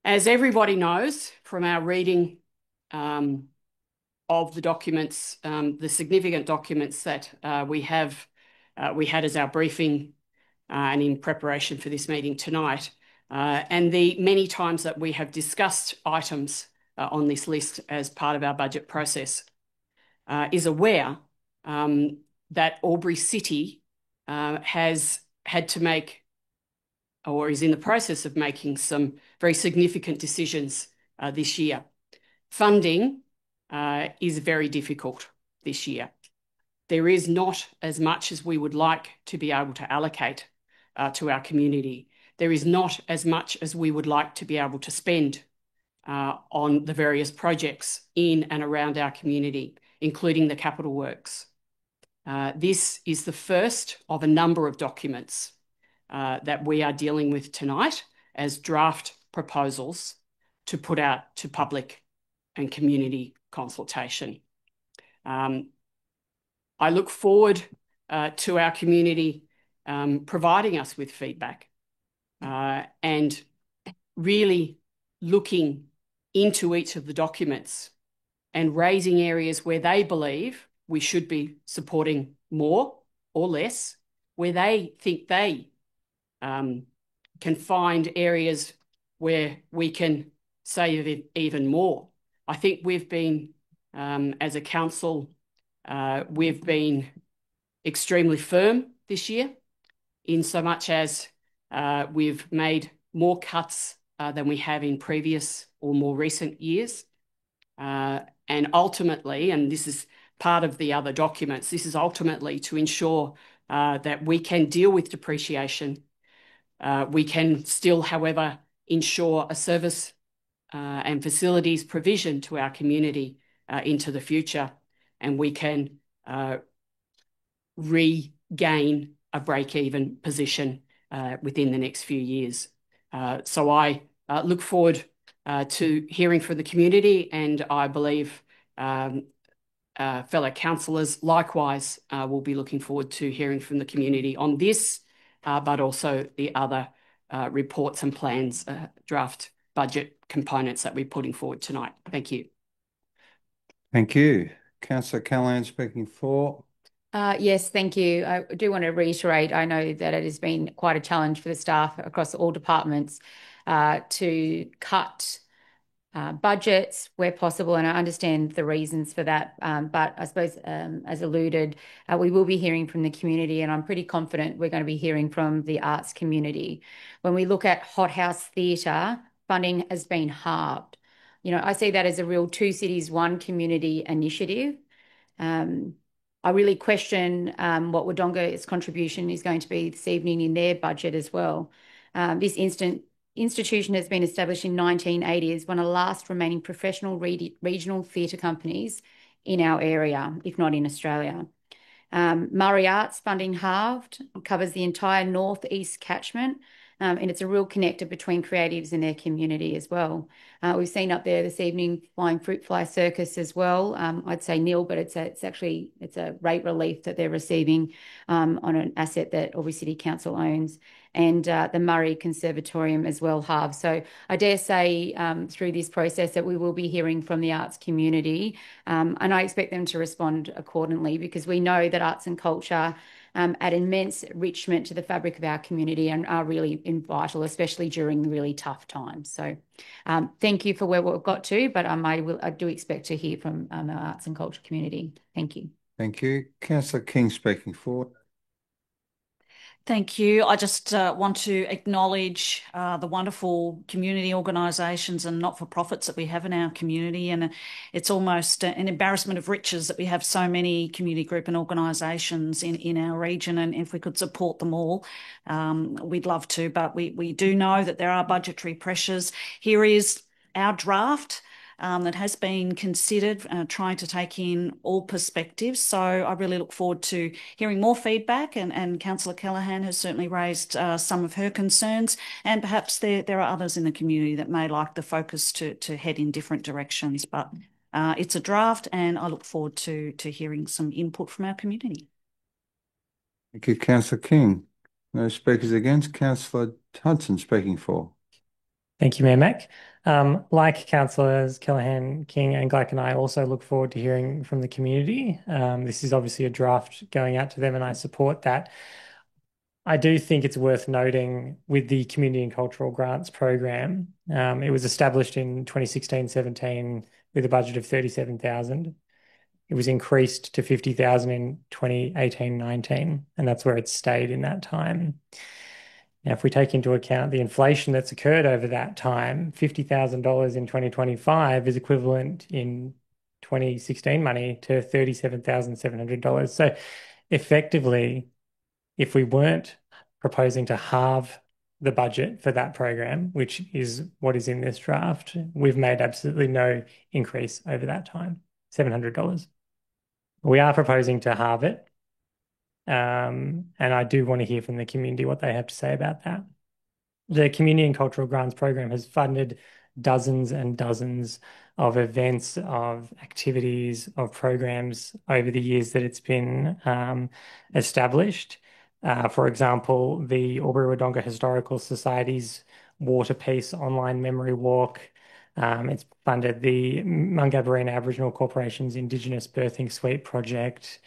As everybody knows from our reading of the documents, the significant documents that we had as our briefing and in preparation for this meeting tonight, and the many times that we have discussed items on this list as part of our budget process, is aware that Albury City has had to make, or is in the process of making, some very significant decisions this year. Funding is very difficult this year. There is not as much as we would like to be able to allocate to our community. There is not as much as we would like to be able to spend on the various projects in and around our community, including the capital works. This is the first of a number of documents that we are dealing with tonight as draft proposals to put out to public and community consultation. I look forward to our community providing us with feedback and really looking into each of the documents and raising areas where they believe we should be supporting more or less, where they think they can find areas where we can save even more. I think we've been, as a council, we've been extremely firm this year, in so much as we've made more cuts than we have in previous or more recent years. And ultimately, and this is part of the other documents, this is ultimately to ensure that we can deal with depreciation. We can still, however, ensure a service and facilities provision to our community into the future, and we can regain a break-even position within the next few years. So I look forward to hearing from the community, and I believe fellow councillors likewise will be looking forward to hearing from the community on this, but also the other reports and plans, draft budget components that we're putting forward tonight. Thank you. Thank you. Councillor Callaghan speaking for. Yes, thank you. I do want to reiterate, I know that it has been quite a challenge for the staff across all departments to cut budgets where possible, and I understand the reasons for that. But I suppose, as alluded, we will be hearing from the community, and I'm pretty confident we're going to be hearing from the arts community. When we look at Hothouse Theatre, funding has been halved. You know, I see that as a real two cities, one community initiative. I really question what Wodonga's contribution is going to be this evening in their budget as well. This institution has been established in 1980 as one of the last remaining professional regional theatre companies in our area, if not in Australia. Murray Arts funding halved, covers the entire northeast catchment, and it's a real connector between creatives and their community as well. We've seen up there this evening Flying Fruit Fly Circus as well. I'd say nil, but it's a rate relief that they're receiving on an asset that Albury City Council owns, and the Murray Conservatorium as well halved. So I dare say through this process that we will be hearing from the arts community, and I expect them to respond accordingly, because we know that arts and culture add immense enrichment to the fabric of our community and are really vital, especially during the really tough times. So thank you for where we've got to, but I do expect to hear from our arts and culture community. Thank you. Thank you. Councillor King speaking for. Thank you. I just want to acknowledge the wonderful community organisations and not-for-profits that we have in our community, and it's almost an embarrassment of riches that we have so many community group and organisations in our region, and if we could support them all, we'd love to, but we do know that there are budgetary pressures. Here is our draft that has been considered, trying to take in all perspectives. So I really look forward to hearing more feedback, and Councillor Callaghan has certainly raised some of her concerns, and perhaps there are others in the community that may like the focus to head in different directions. But it's a draft, and I look forward to hearing some input from our community. Thank you, Councillor King. No speakers against. Councillor Hudson speaking for. Thank you, Mayor Mac. Like Councillors Callaghan, King and Gleick, and I also look forward to hearing from the community. This is obviously a draft going out to them, and I support that. I do think it's worth noting with the Community and Cultural Grants Program, it was established in 2016-17 with a budget of 37,000. It was increased to 50,000 in 2018-19, and that's where it's stayed in that time. Now, if we take into account the inflation that's occurred over that time, $50,000 in 2025 is equivalent in 2016 money to $37,700. So effectively, if we weren't proposing to halve the budget for that program, which is what is in this draft, we've made absolutely no increase over that time, $700. We are proposing to halve it. And I do want to hear from the community what they have to say about that. The Community and Cultural Grants Program has funded dozens and dozens of events, of activities, of programs over the years that it's been established. For example, the Albury-Wodonga Historical Society's Water Peace online memory walk. It's funded the Mungabarina Aboriginal Corporation's Indigenous Birthing Suite project.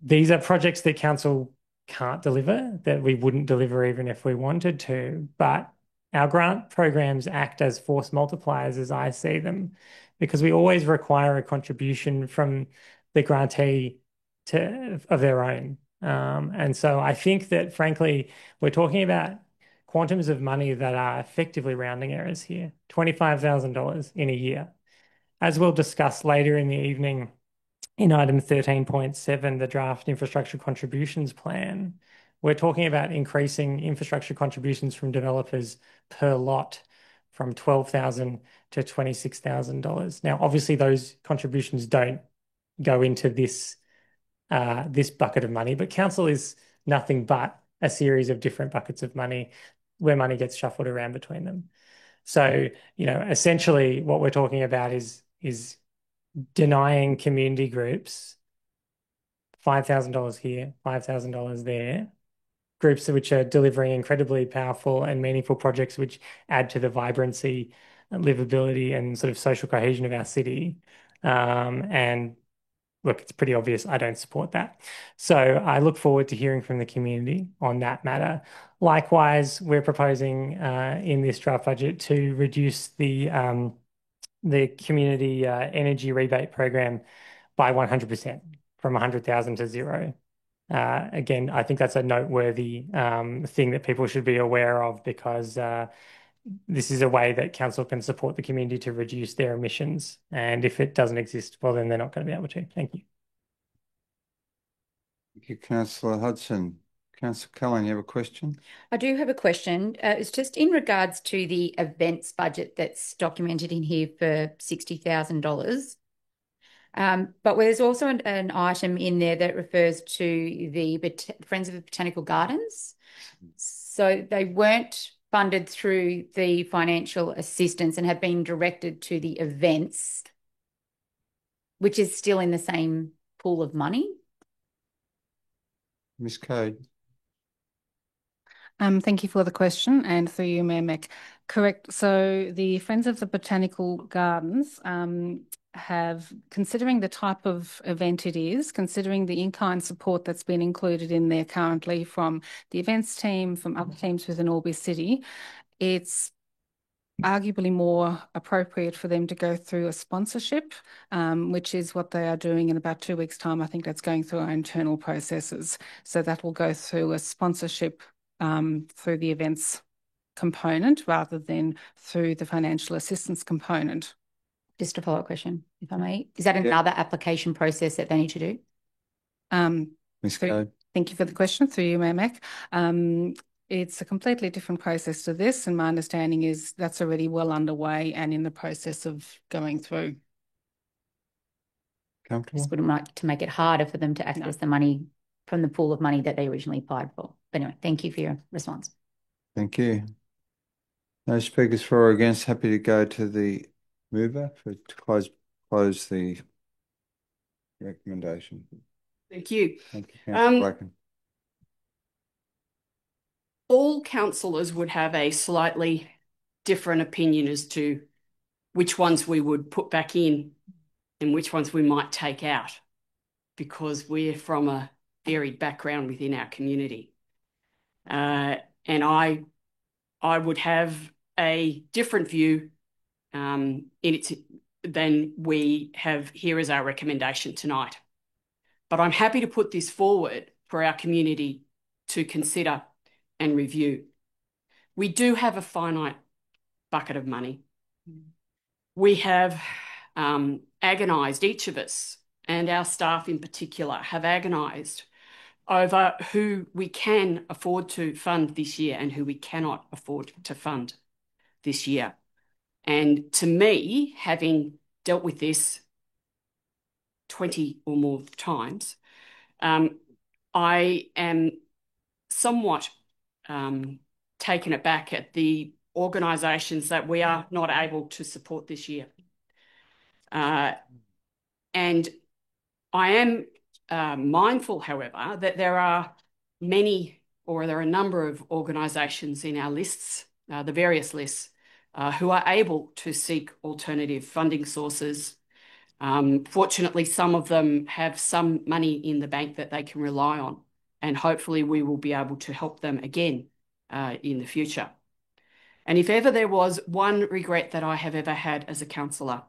These are projects that council can't deliver, that we wouldn't deliver even if we wanted to. But our grant programs act as force multipliers as I see them, because we always require a contribution from the grantee of their own. And so I think that, frankly, we're talking about quantums of money that are effectively rounding errors here, $25,000 in a year. As we'll discuss later in the evening, in item 13.7, the draft infrastructure contributions plan, we're talking about increasing infrastructure contributions from developers per lot from $12,000 to $26,000. Now, obviously, those contributions don't go into this bucket of money, but council is nothing but a series of different buckets of money where money gets shuffled around between them. So, essentially what we're talking about is denying community groups $5,000 here, $5,000 there, groups which are delivering incredibly powerful and meaningful projects which add to the vibrancy and livability and sort of social cohesion of our city. And look, it's pretty obvious I don't support that. So I look forward to hearing from the community on that matter. Likewise, we're proposing in this draft budget to reduce the community energy rebate program by 100%, from 100,000 to zero. Again, I think that's a noteworthy thing that people should be aware of, because this is a way that council can support the community to reduce their emissions. And if it doesn't exist, well, then they're not going to be able to. Thank you. Thank you, Councillor Hudson. Councillor Callaghan, you have a question? I do have a question. It's just in regards to the events budget that's documented in here for $60,000. But there's also an item in there that refers to the Friends of the Botanical Gardens. So they weren't funded through the financial assistance and have been directed to the events, which is still in the same pool of money. Ms. Cade. Thank you for the question, and through you, Mayor Mac. Correct. So the Friends of the Botanical Gardens have, considering the type of event it is, considering the in-kind support that's been included in there currently from the events team, from other teams within Albury City, it's arguably more appropriate for them to go through a sponsorship, which is what they are doing in about 2 weeks' time. I think that's going through our internal processes. So that will go through a sponsorship through the events component rather than through the financial assistance component. Just a follow-up question, if I may. Is that another application process that they need to do? Ms. Code. Thank you for the question, through you, Mayor Mac. It's a completely different process to this, and my understanding is that's already well underway and in the process of going through. Comfortable? Just wouldn't like to make it harder for them to access the money from the pool of money that they originally applied for. But anyway, thank you for your response. Thank you. No speakers for or against. Happy to go to the mover to close the recommendation. Thank you. Thank you, Councillor Blacken. All councillors would have a slightly different opinion as to which ones we would put back in and which ones we might take out, because we're from a varied background within our community. And I would have a different view in it than we have here as our recommendation tonight. But I'm happy to put this forward for our community to consider and review. We do have a finite bucket of money. We have agonised, each of us, and our staff in particular, have agonised over who we can afford to fund this year and who we cannot afford to fund this year. And to me, having dealt with this 20 or more times, I am somewhat taken aback at the organisations that we are not able to support this year. And I am mindful, however, that there are a number of organisations in our lists, the various lists, who are able to seek alternative funding sources. Fortunately, some of them have some money in the bank that they can rely on, and hopefully we will be able to help them again in the future. And if ever there was one regret that I have ever had as a councillor,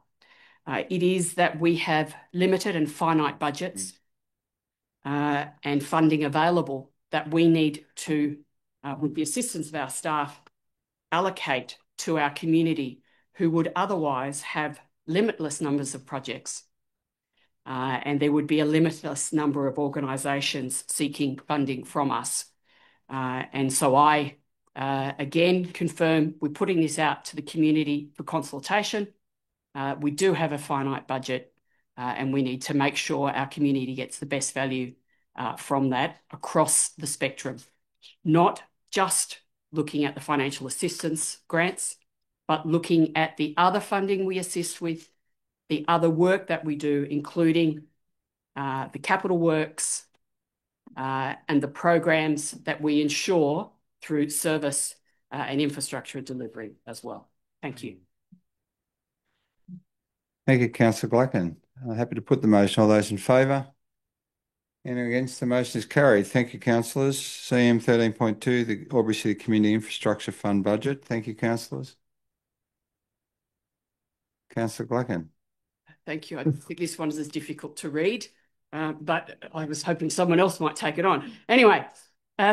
it is that we have limited and finite budgets and funding available that we need to, with the assistance of our staff, allocate to our community who would otherwise have limitless numbers of projects. And there would be a limitless number of organisations seeking funding from us. And so I, again, confirm we're putting this out to the community for consultation. We do have a finite budget, and we need to make sure our community gets the best value from that across the spectrum, not just looking at the financial assistance grants, but looking at the other funding we assist with, the other work that we do, including the capital works and the programs that we ensure through service and infrastructure delivery as well. Thank you. Thank you, Councillor Blacken. Happy to put the motion. All those in favour? Anyone against? The motion is carried. Thank you, councillors. CM 13.2, the Albury City Community Infrastructure Fund budget. Thank you, councillors. Councillor Blacken. Thank you. I think this one is as difficult to read, but I was hoping someone else might take it on. Anyway,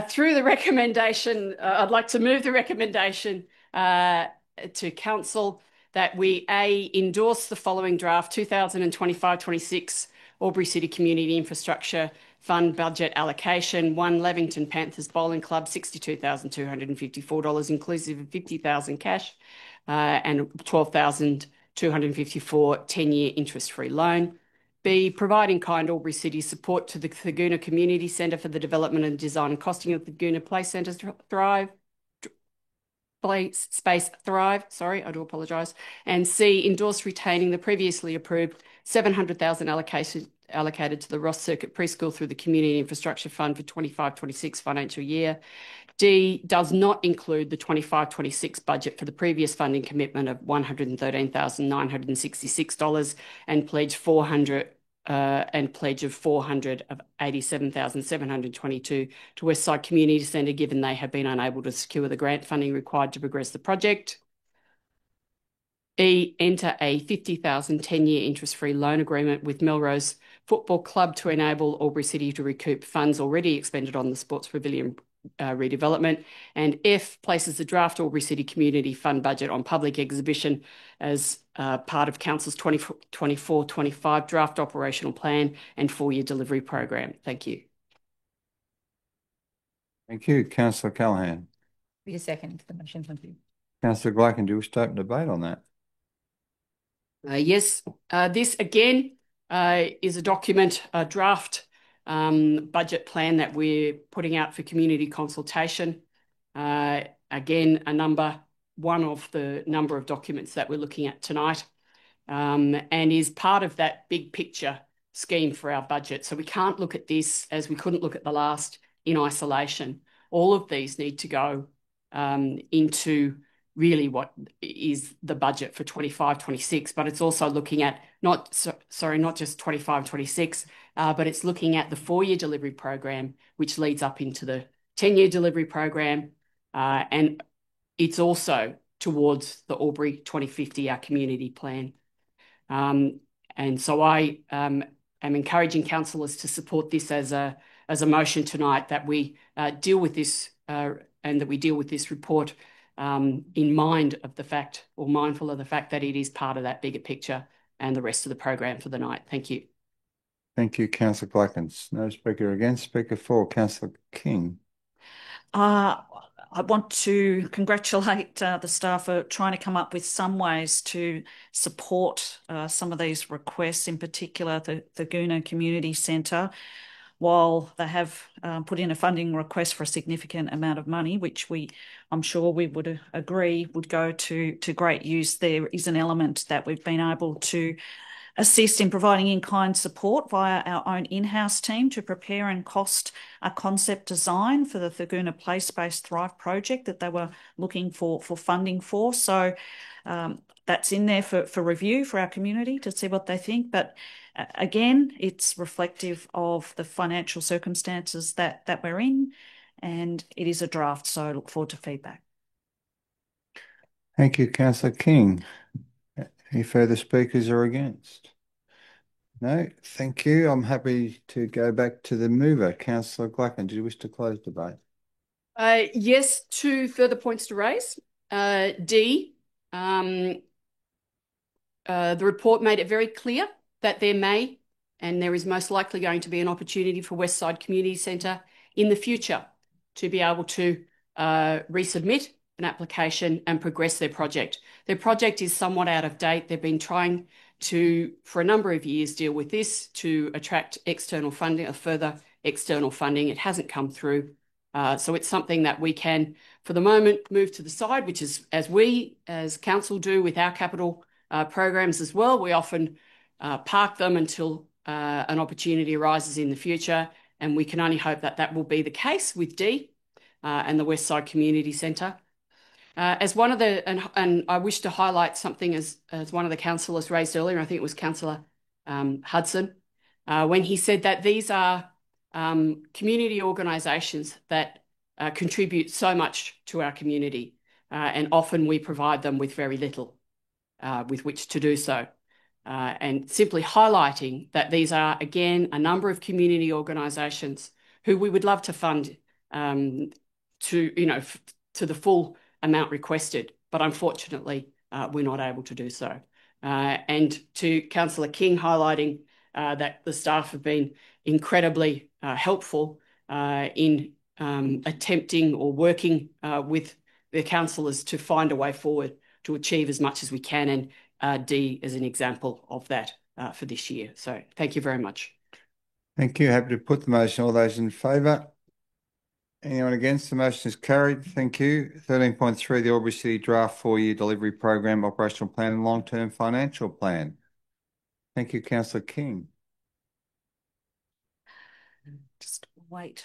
through the recommendation, I'd like to move the recommendation to council that we endorse the following draft 2025-26 Albury City Community Infrastructure Fund budget allocation. 1 Lavington Panthers Bowling Club, $62,254, inclusive of $50,000 cash and $12,254 10-year interest-free loan. B, providing kind Albury City support to the Thurgoona Community Centre for the development and design and costing of the Thurgoona Place Centre Space Thrive, sorry, I do apologise. And C, endorse retaining the previously approved $700,000 allocated to the Ross Circuit Preschool through the Community Infrastructure Fund for 25-26 financial year. D, does not include the 25-26 budget for the previous funding commitment of $113,966 and pledge of $487,722 to Westside Community Centre, given they have been unable to secure the grant funding required to progress the project. E, enter a 50,000 10-year interest-free loan agreement with Melrose Football Club to enable Albury City to recoup funds already expended on the Sports Pavilion redevelopment. And F, places the draft Albury City Community Fund budget on public exhibition as part of Council's 24-25 draft operational plan and 4-year delivery program. Thank you. Thank you. Councillor Callaghan. Be a second to the motion. Thank you. Councillor Gleichen, do you wish to open debate on that? Yes, this again is a document, a draft budget plan that we're putting out for community consultation. Again, one of the number of documents that we're looking at tonight, and is part of that big picture scheme for our budget. So we can't look at this, as we couldn't look at the last, in isolation. All of these need to go into really what is the budget for 25-26, but it's also looking at not just 25-26, but it's looking at the 4-year delivery program, which leads up into the 10-year delivery program, and it's also towards the Albury 2050, our community plan. And so I am encouraging councillors to support this as a motion tonight, that we deal with this and that we deal with this report in mind of the fact, or mindful of the fact, that it is part of that bigger picture and the rest of the program for the night. Thank you. Thank you, Councillor Gleichen. No speaker against. Speaker for, Councillor King. I want to congratulate the staff for trying to come up with some ways to support some of these requests, in particular the Goona Community Centre. While they have put in a funding request for a significant amount of money, which I'm sure we would agree would go to great use, there is an element that we've been able to assist in providing in-kind support via our own in-house team to prepare and cost a concept design for the Thurgoona Play Space Thrive project that they were looking for funding for. So that's in there for review for our community to see what they think. But again, it's reflective of the financial circumstances that we're in, and it is a draft, so I look forward to feedback. Thank you, Councillor King. Any further speakers or against? No, thank you. I'm happy to go back to the mover. Councillor Gleichen, do you wish to close debate? Yes, 2 further points to raise. D, the report made it very clear that there may, and there is most likely going to be, an opportunity for Westside Community Centre in the future to be able to resubmit an application and progress their project. Their project is somewhat out of date. They've been trying to, for a number of years, deal with this to attract external funding, or further external funding. It hasn't come through. So it's something that we can, for the moment, move to the side, which is, as we as council do with our capital programs as well. We often park them until an opportunity arises in the future, and we can only hope that that will be the case with D and the Westside Community Centre. As one of the, and I wish to highlight something as one of the councillors raised earlier, I think it was Councillor Hudson, when he said that these are community organisations that contribute so much to our community, and often we provide them with very little with which to do so. And simply highlighting that these are, again, a number of community organisations who we would love to fund to the full amount requested, but unfortunately we're not able to do so. And to Councillor King, highlighting that the staff have been incredibly helpful in attempting or working with the councillors to find a way forward to achieve as much as we can, and D is an example of that for this year. So thank you very much. Thank you. Happy to put the motion. All those in favour? Anyone against? The motion is carried. Thank you. 13.3, the Albury City Draft 4-Year Delivery Program, Operational Plan and Long-Term Financial Plan. Thank you, Councillor King. Just wait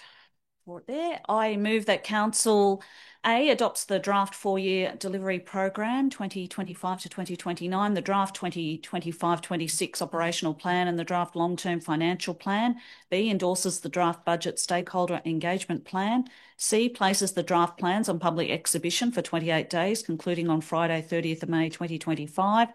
support there. I move that Council A adopts the draft 4-year delivery program 2025 to 2029, the draft 2025-26 operational plan and the draft long-term financial plan. B endorses the draft budget stakeholder engagement plan. C places the draft plans on public exhibition for 28 days, concluding on Friday, 30th of May 2025.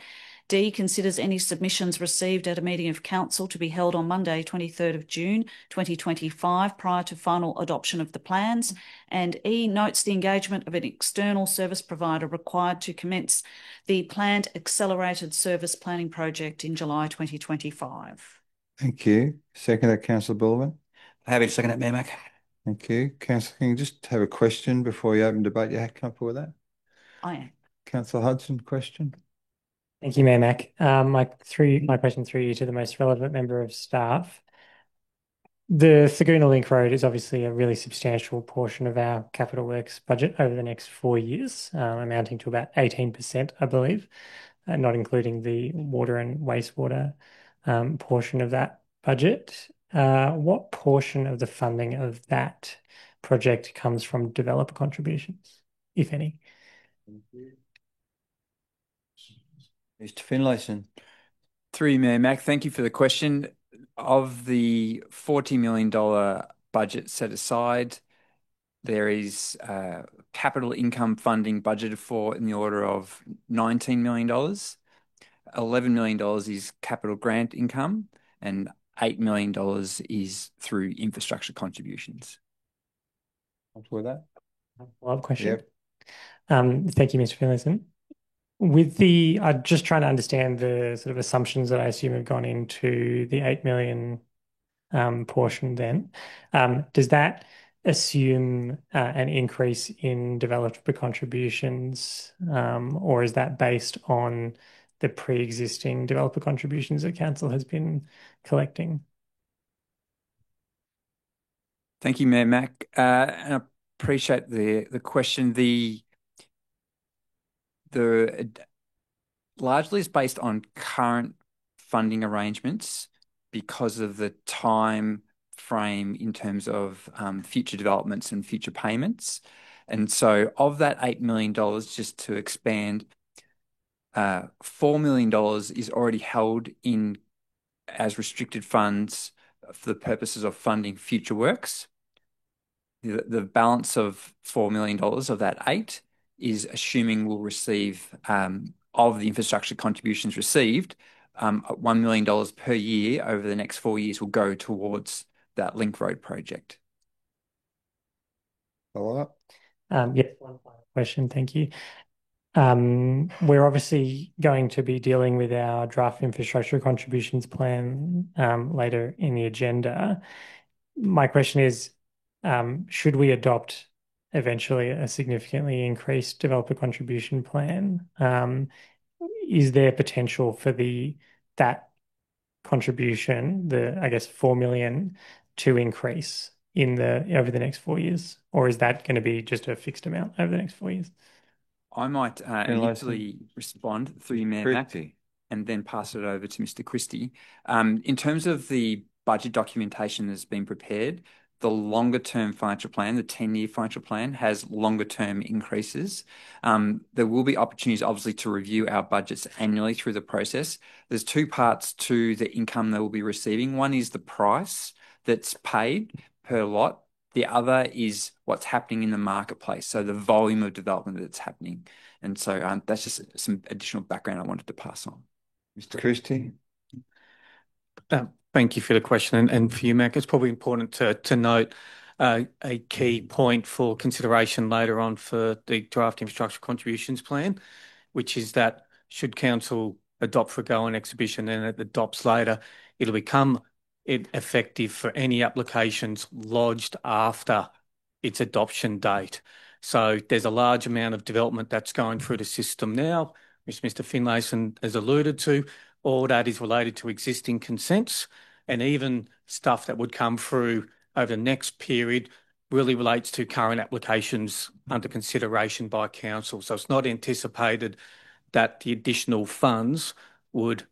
D considers any submissions received at a meeting of council to be held on Monday, 23rd of June 2025, prior to final adoption of the plans. And E notes the engagement of an external service provider required to commence the planned accelerated service planning project in July 2025. Thank you. Seconder, Councillor Baldwin. Happy to second that, Mayor Mac. Thank you. Councillor King, just have a question before you open debate. You comfortable with that? I am. Councillor Hudson, question. Thank you, Mayor Mac. My question through you to the most relevant member of staff. The Thurgoona Link Road is obviously a really substantial portion of our capital works budget over the next 4 years, amounting to about 18%, I believe, not including the water and wastewater portion of that budget. What portion of the funding of that project comes from developer contributions, if any? Mr. Finlayson. Through you, Mayor Mac, thank you for the question. Of the $40 million budget set aside, there is capital income funding budgeted for in the order of $19 million. $11 million is capital grant income, and $8 million is through infrastructure contributions. With that? Follow-up question. Thank you, Mr. Finlayson. I'm just trying to understand the sort of assumptions that I assume have gone into the 8 million portion then. Does that assume an increase in developer contributions, or is that based on the pre-existing developer contributions that council has been collecting? Thank you, Mayor Mac. And I appreciate the question. The largely is based on current funding arrangements because of the time frame in terms of future developments and future payments. And so of that $8 million, just to expand, $4 million is already held in as restricted funds for the purposes of funding future works. The balance of $4 million of that 8 is assuming we'll receive, of the infrastructure contributions received, $1 million per year over the next 4 years will go towards that Link Road project. Follow-up? Yes, one final question. Thank you. We're obviously going to be dealing with our draft infrastructure contributions plan later in the agenda. My question is, should we adopt eventually a significantly increased developer contribution plan? Is there potential for that contribution, I guess, 4 million, to increase over the next 4 years, or is that going to be just a fixed amount over the next 4 years? I might initially respond through you, Mayor Mac, and then pass it over to Mr. Christie. In terms of the budget documentation that's been prepared, the longer-term financial plan, the 10-year financial plan, has longer-term increases. There will be opportunities, obviously, to review our budgets annually through the process. There's 2 parts to the income they will be receiving. One is the price that's paid per lot. The other is what's happening in the marketplace, so the volume of development that's happening. And so that's just some additional background I wanted to pass on. Mr. Christie? Thank you for the question. And for you, Mac, it's probably important to note a key point for consideration later on for the draft infrastructure contributions plan, which is that should council adopt for go on exhibition and it adopts later, it'll become effective for any applications lodged after its adoption date. So there's a large amount of development that's going through the system now, which Mr. Finlayson has alluded to. All that is related to existing consents, and even stuff that would come through over the next period really relates to current applications under consideration by council. So it's not anticipated that the additional funds would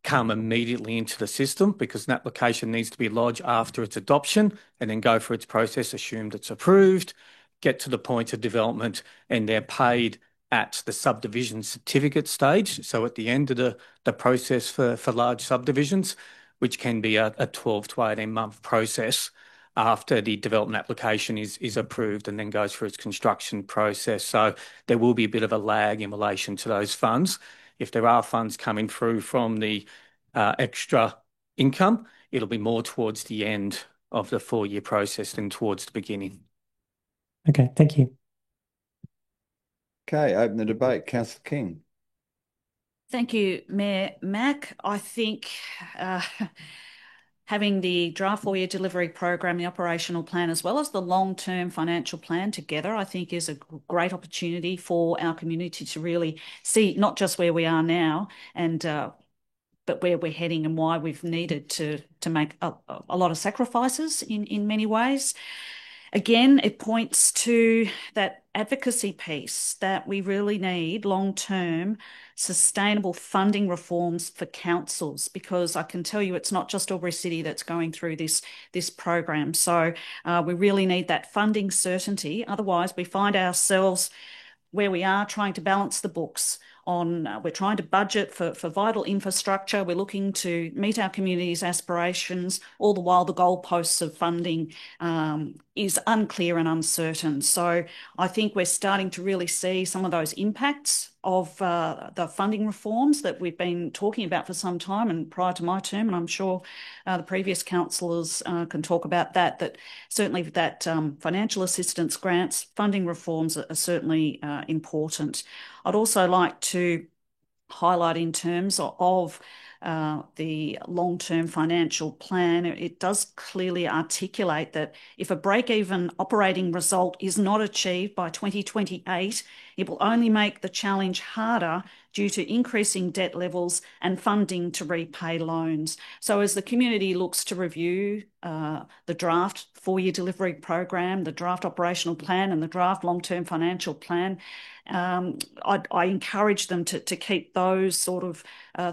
come immediately into the system, because an application needs to be lodged after its adoption and then go through its process, assumed it's approved, get to the point of development, and they're paid at the subdivision certificate stage. So at the end of the process for large subdivisions, which can be a 12 to 18 month process after the development application is approved and then goes through its construction process. So there will be a bit of a lag in relation to those funds. If there are funds coming through from the extra income, it'll be more towards the end of the 4-year process than towards the beginning. Okay, thank you. Okay, open the debate. Councillor King. Thank you, Mayor Mack. I think having the draft 4-year delivery program, the operational plan, as well as the long-term financial plan together, I think is a great opportunity for our community to really see not just where we are now and but where we're heading and why we've needed to make a lot of sacrifices in many ways. Again, it points to that advocacy piece that we really need long-term sustainable funding reforms for councils, because I can tell you it's not just Albury City that's going through this program. So we really need that funding certainty. Otherwise, we find ourselves where we are trying to balance the books on, we're trying to budget for vital infrastructure. We're looking to meet our community's aspirations, all the while the goalposts of funding is unclear and uncertain. So I think we're starting to really see some of those impacts of the funding reforms that we've been talking about for some time and prior to my term, and I'm sure the previous councillors can talk about that certainly that financial assistance grants, funding reforms are certainly important. I'd also like to highlight in terms of the long-term financial plan, it does clearly articulate that if a break-even operating result is not achieved by 2028, it will only make the challenge harder due to increasing debt levels and funding to repay loans. So as the community looks to review the draft 4-year delivery program, the draft operational plan and the draft long-term financial plan, I encourage them to keep those sort of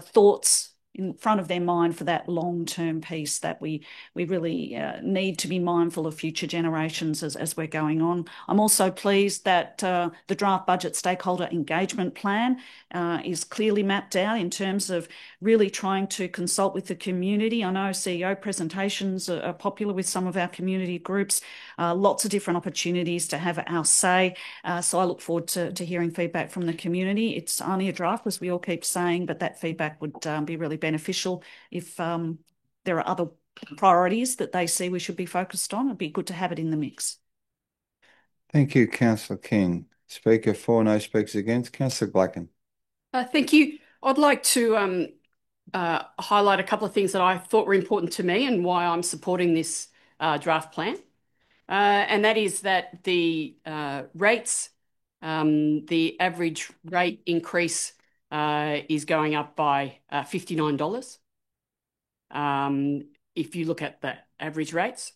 thoughts in front of their mind for that long-term piece that we really need to be mindful of future generations as we're going on. I'm also pleased that the draft budget stakeholder engagement plan is clearly mapped out in terms of really trying to consult with the community. I know CEO presentations are popular with some of our community groups, lots of different opportunities to have our say. So I look forward to hearing feedback from the community. It's only a draft, as we all keep saying, but that feedback would be really beneficial if there are other priorities that they see we should be focused on. It'd be good to have it in the mix. Thank you, Councillor King. Speaker for, no speakers against. Councillor Blacken. Thank you. I'd like to highlight a couple of things that I thought were important to me and why I'm supporting this draft plan. And that is that the rates, the average rate increase is going up by $59 if you look at the average rates.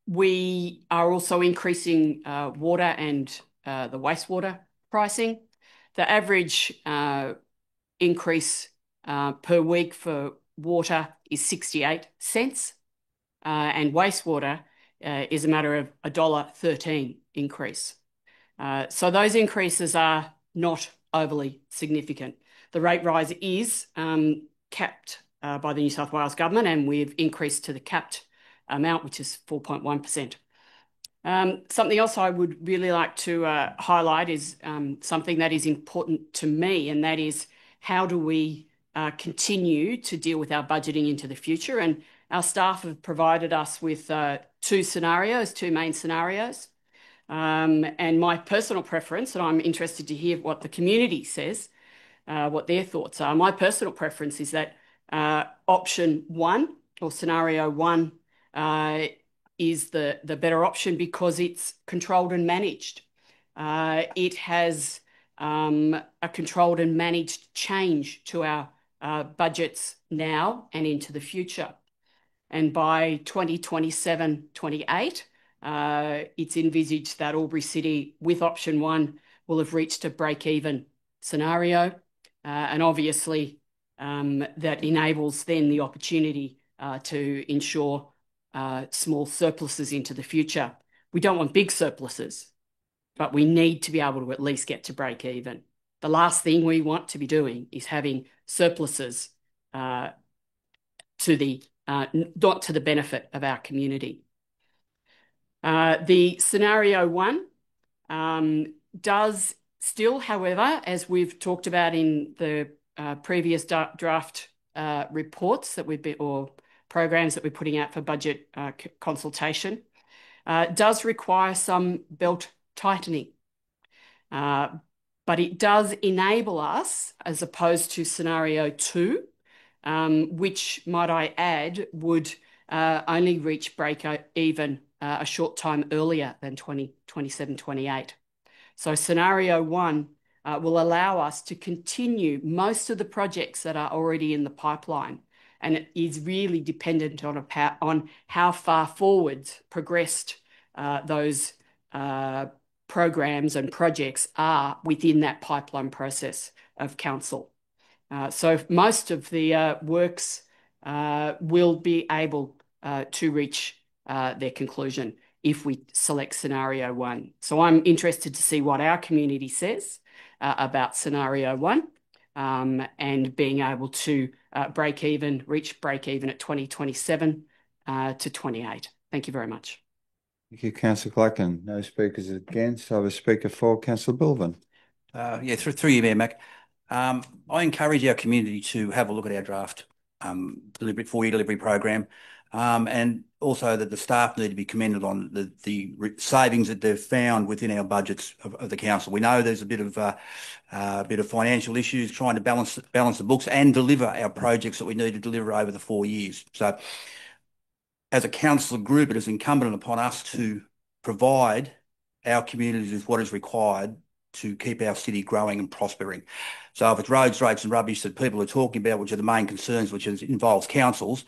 We are also increasing water and the wastewater pricing. The average increase per week for water is 68 cents and wastewater is a matter of $1.13 increase. So those increases are not overly significant. The rate rise is capped by the New South Wales government, and we've increased to the capped amount, which is 4.1%. Something else I would really like to highlight is something that is important to me, and that is how do we continue to deal with our budgeting into the future. And our staff have provided us with two main scenarios. And my personal preference, and I'm interested to hear what the community says, what their thoughts are. My personal preference is that option one or scenario one is the better option because it's controlled and managed. It has a controlled and managed change to our budgets now and into the future. And by 2027-28, it's envisaged that Albury City, with option one, will have reached a break-even scenario. And obviously, that enables then the opportunity to ensure small surpluses into the future. We don't want big surpluses, but we need to be able to at least get to break even. The last thing we want to be doing is having surpluses not to the benefit of our community. The scenario 1 does still, however, as we've talked about in the previous draft reports that or programs that we're putting out for budget consultation, does require some belt tightening. But it does enable us, as opposed to scenario 2, which, might I add, would only reach break even a short time earlier than 2027-28. So scenario 1 will allow us to continue most of the projects that are already in the pipeline, and it is really dependent on how far forward progressed those programs and projects are within that pipeline process of council. So most of the works will be able to reach their conclusion if we select scenario 1. So I'm interested to see what our community says about scenario 1 and being able to reach break even at 2027 to 28. Thank you very much. Thank you, Councillor Gladkin. No speakers against. I have a speaker for Councillor Bilvan. Through you, Mayor Mac. I encourage our community to have a look at our draft four-year delivery program, and also that the staff need to be commended on the savings that they've found within our budgets of the council. We know there's a bit of financial issues trying to balance the books and deliver our projects that we need to deliver over the 4 years. So, as a council group, it is incumbent upon us to provide our communities with what is required to keep our city growing and prospering. So if it's roads, rates and rubbish that people are talking about, which are the main concerns, which involves councils,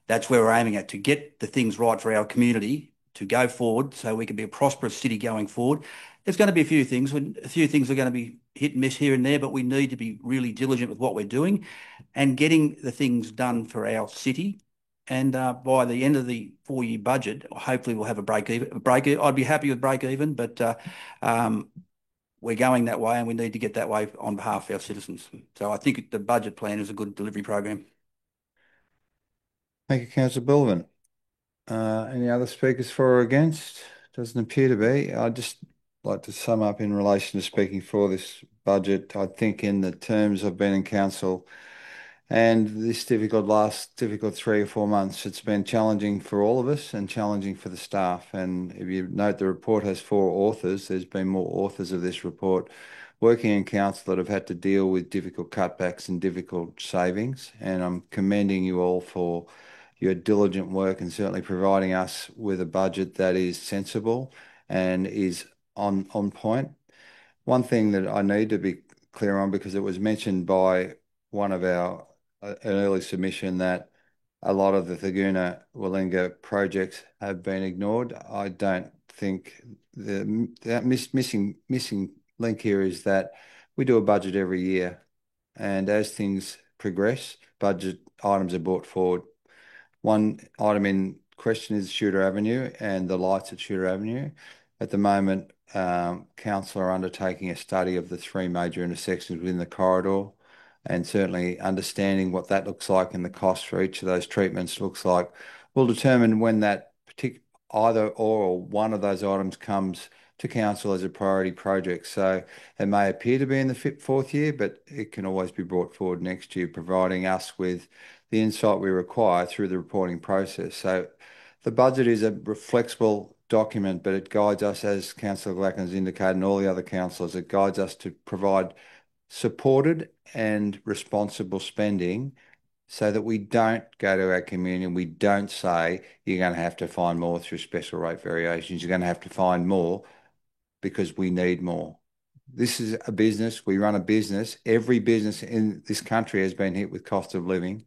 that's where we're aiming at, to get the things right for our community to go forward so we can be a prosperous city going forward. There's going to be a few things are going to be hit and miss here and there, but we need to be really diligent with what we're doing and getting the things done for our city. And by the end of the 4-year budget, hopefully we'll have a break even. I'd be happy with break even, but we're going that way and we need to get that way on behalf of our citizens. So I think the budget plan is a good delivery program. Thank you, Councillor Bilvan. Any other speakers for or against? Doesn't appear to be. I'd just like to sum up in relation to speaking for this budget. I think in the terms I've been in council and this difficult 3 or 4 months, it's been challenging for all of us and challenging for the staff. And if you note, the report has 4 authors. There's been more authors of this report working in council that have had to deal with difficult cutbacks and difficult savings. And I'm commending you all for your diligent work and certainly providing us with a budget that is sensible and is on point. One thing that I need to be clear on, because it was mentioned by one of an early submission that a lot of the Thurgoona Willinga projects have been ignored. I don't think that missing link here is that we do a budget every year, and as things progress, budget items are brought forward. One item in question is Shooter Avenue and the lights at Shooter Avenue. At the moment, council are undertaking a study of the 3 major intersections within the corridor, and certainly understanding what that looks like and the cost for each of those treatments looks like will determine when that either or one of those items comes to council as a priority project. So it may appear to be in the 4th year, but it can always be brought forward next year, providing us with the insight we require through the reporting process. So the budget is a flexible document, but it guides us, as Councillor Gladkin has indicated, and all the other councillors, it guides us to provide supported and responsible spending so that we don't go to our community and we don't say you're going to have to find more through special rate variations. You're going to have to find more because we need more. This is a business. We run a business. Every business in this country has been hit with cost of living,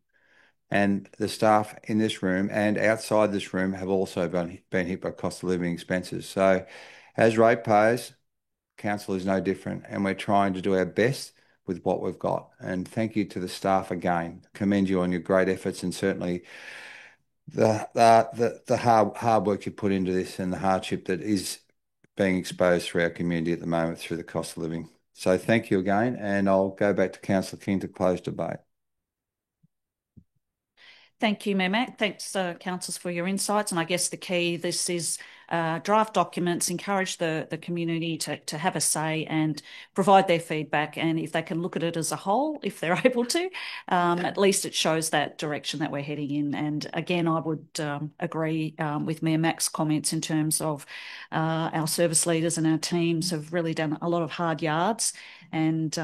and the staff in this room and outside this room have also been hit by cost of living expenses. So as ratepayers, council is no different, and we're trying to do our best with what we've got. And thank you to the staff again. Commend you on your great efforts and certainly the hard work you put into this and the hardship that is being exposed through our community at the moment through the cost of living. So thank you again, and I'll go back to Councillor King to close debate. Thank you, Mayor Mac. Thanks, councillors, for your insights. And I guess the key, this is draft documents, encourage the community to have a say and provide their feedback. And if they can look at it as a whole, if they're able to, at least it shows that direction that we're heading in. And again, I would agree with Mayor Mac's comments in terms of our service leaders and our teams have really done a lot of hard yards and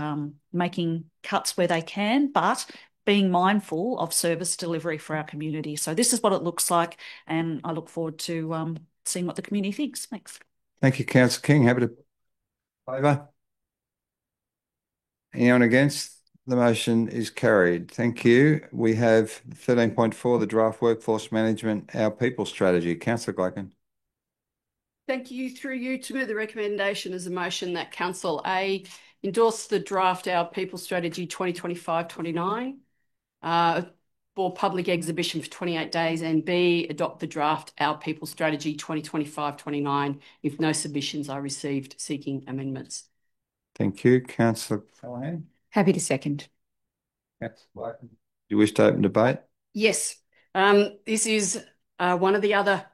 making cuts where they can, but being mindful of service delivery for our community. So this is what it looks like, and I look forward to seeing what the community thinks. Thanks. Thank you, Councillor King. Happy to favour. Anyone against? The motion is carried. Thank you. We have 13.4, the draft workforce management, our people strategy. Councillor Gladkin. Thank you. Through you to move the recommendation as a motion that Council A endorse the draft Our People Strategy 2025-29 for public exhibition for 28 days, and B, adopt the draft Our People Strategy 2025-29 if no submissions are received seeking amendments. Thank you. Councillor Callaghan. Happy to second. Councillor Blackman. Do you wish to open debate? Yes. This is one of the other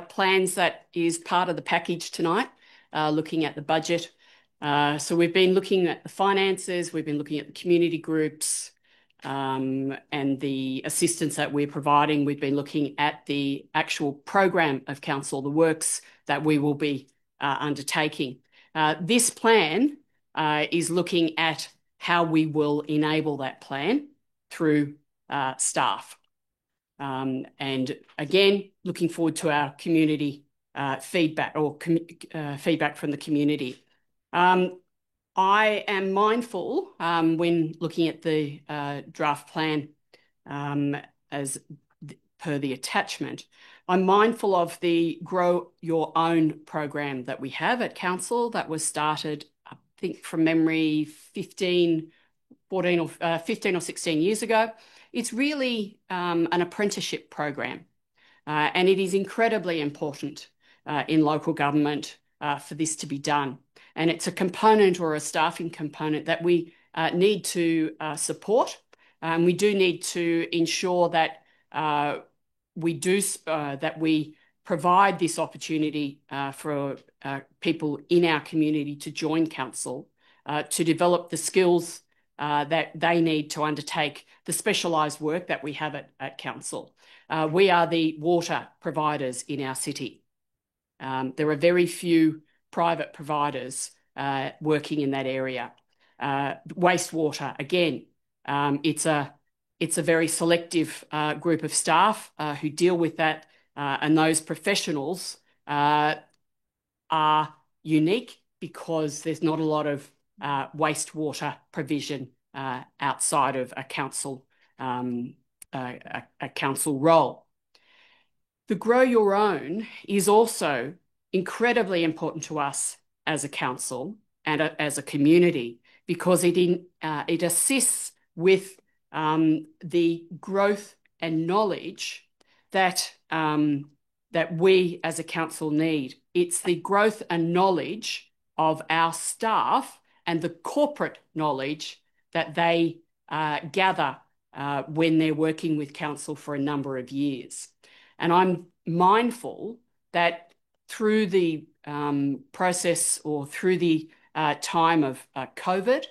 plans that is part of the package tonight, looking at the budget. So we've been looking at the finances, we've been looking at the community groups, and the assistance that we're providing. We've been looking at the actual program of council, the works that we will be undertaking. This plan is looking at how we will enable that plan through staff. And again, looking forward to our community feedback or feedback from the community. I am mindful when looking at the draft plan as per the attachment, I'm mindful of the Grow Your Own program that we have at council that was started, I think from memory, 15 or 16 years ago. It's really an apprenticeship program, and it is incredibly important in local government for this to be done. And it's a component or a staffing component that we need to support. We do need to ensure that we provide this opportunity for people in our community to join council, to develop the skills that they need to undertake the specialised work that we have at council. We are the water providers in our city. There are very few private providers working in that area. Wastewater, again, it's a very selective group of staff who deal with that, and those professionals are unique because there's not a lot of wastewater provision outside of a council role. The Grow Your Own is also incredibly important to us as a council and as a community because it assists with the growth and knowledge that we as a council need. It's the growth and knowledge of our staff and the corporate knowledge that they gather when they're working with council for a number of years. And I'm mindful that through the process or through the time of COVID,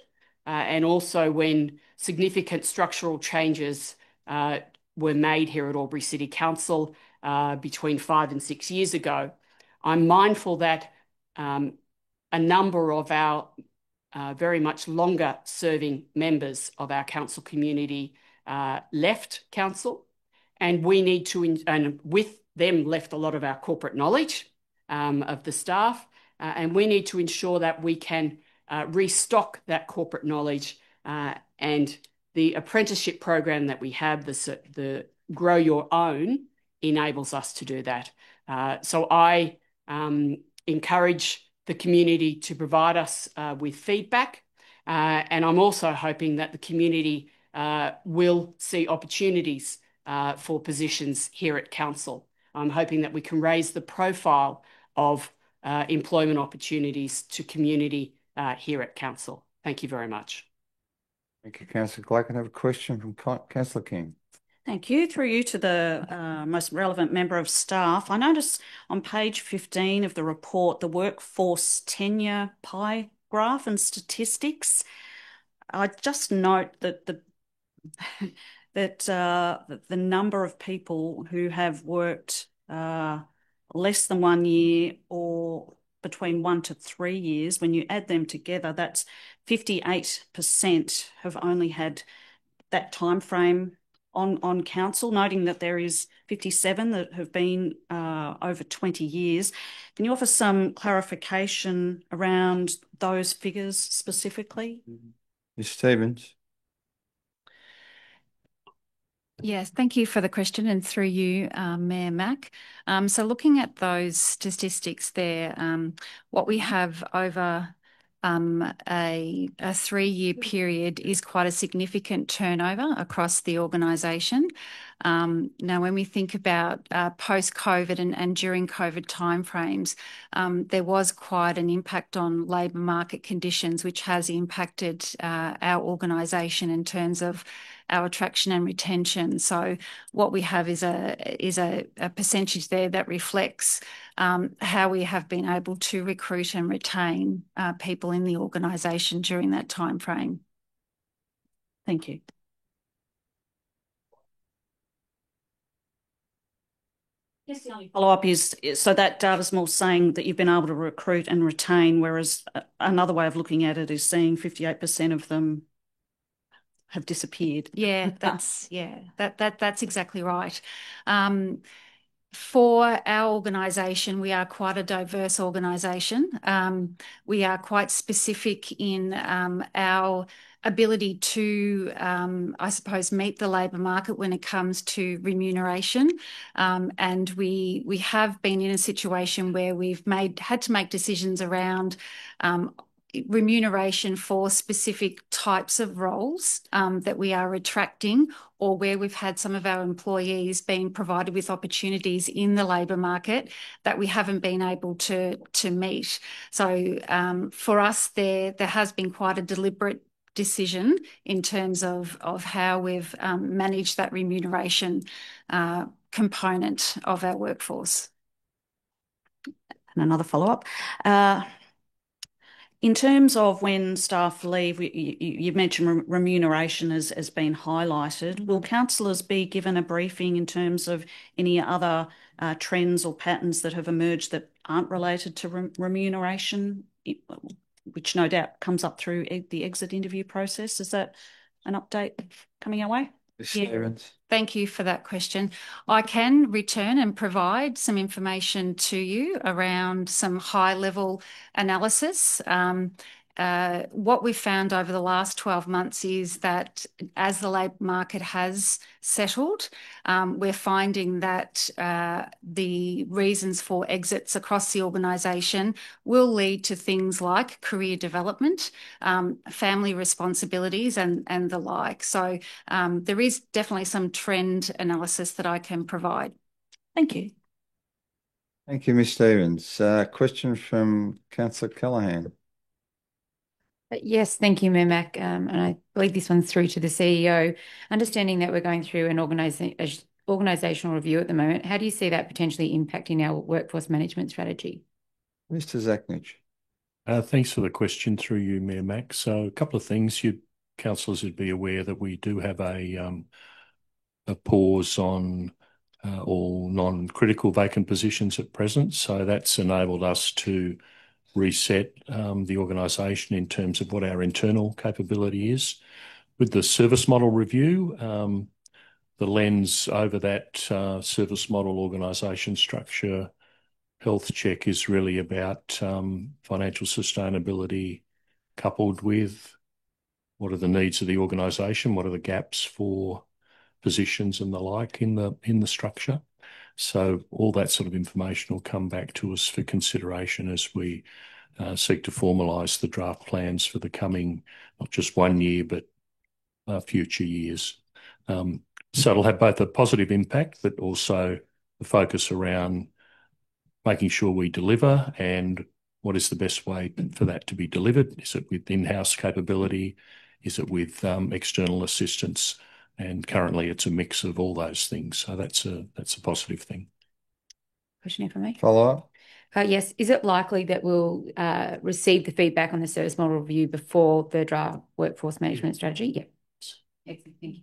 and also when significant structural changes were made here at Albury City Council between 5 and 6 years ago, I'm mindful that a number of our very much longer serving members of our council community left council, and we need to, and with them left a lot of our corporate knowledge of the staff, and we need to ensure that we can restock that corporate knowledge, and the apprenticeship program that we have, the Grow Your Own, enables us to do that. So I encourage the community to provide us with feedback, And I'm also hoping that the community will see opportunities for positions here at council. I'm hoping that we can raise the profile of employment opportunities to community here at council. Thank you very much. Thank you, Councillor Clark. I have a question from Councillor King. Thank you. Through you to the most relevant member of staff. I notice on page 15 of the report, the workforce tenure pie graph and statistics. I just note that the number of people who have worked less than 1 year or between 1 to 3 years, when you add them together, that's 58% have only had that time frame on council, noting that there is 57 that have been over 20 years. Can you offer some clarification around those figures specifically? Ms. Stevens. Yes, thank you for the question, and through you, Mayor Mack. So looking at those statistics there, what we have over a 3-year period is quite a significant turnover across the organisation. Now, when we think about post-COVID and during COVID timeframes, there was quite an impact on labour market conditions, which has impacted our organisation in terms of our attraction and retention. So what we have is a percentage there that reflects how we have been able to recruit and retain people in the organisation during that time frame. Thank you. Yes, the only follow-up is, so that data's more saying that you've been able to recruit and retain, whereas another way of looking at it is seeing 58% of them have disappeared. Yeah, that's exactly right. For our organisation, we are quite a diverse organisation. We are quite specific in our ability to, I suppose, meet the labour market when it comes to remuneration. And we have been in a situation where we've had to make decisions around remuneration for specific types of roles that we are attracting, or where we've had some of our employees being provided with opportunities in the labour market that we haven't been able to meet. So for us, there has been quite a deliberate decision in terms of how we've managed that remuneration component of our workforce. And another follow-up. In terms of when staff leave, you mentioned remuneration has been highlighted. Will councillors be given a briefing in terms of any other trends or patterns that have emerged that aren't related to remuneration, which no doubt comes up through the exit interview process? Is that an update coming our way? Yeah. Thank you for that question. I can return and provide some information to you around some high-level analysis. What we've found over the last 12 months is that as the labour market has settled, we're finding that the reasons for exits across the organisation will lead to things like career development, family responsibilities and the like. So there is definitely some trend analysis that I can provide. Thank you. Thank you, Ms. Stevens. Question from Councillor Callaghan. Yes, thank you, Mayor Mack. And I believe this one's through to the CEO. Understanding that we're going through an organisational review at the moment, how do you see that potentially impacting our workforce management strategy? Mr. Zachnich. Thanks for the question through you, Mayor Mack. So a couple of things. Councillors would be aware that we do have a pause on all non-critical vacant positions at present. So that's enabled us to reset the organisation in terms of what our internal capability is. With the service model review, the lens over that service model organisation structure health check is really about financial sustainability coupled with what are the needs of the organisation, what are the gaps for positions and the like in the structure. So all that sort of information will come back to us for consideration as we seek to formalise the draft plans for the coming, not just 1 year, but future years. So it'll have both a positive impact, but also the focus around making sure we deliver and what is the best way for that to be delivered. Is it with in-house capability? Is it with external assistance? And currently it's a mix of all those things. So that's a positive thing. Question here for me. Follow up? Yes. Is it likely that we'll receive the feedback on the service model review before the draft workforce management strategy? Yeah. Excellent. Thank you.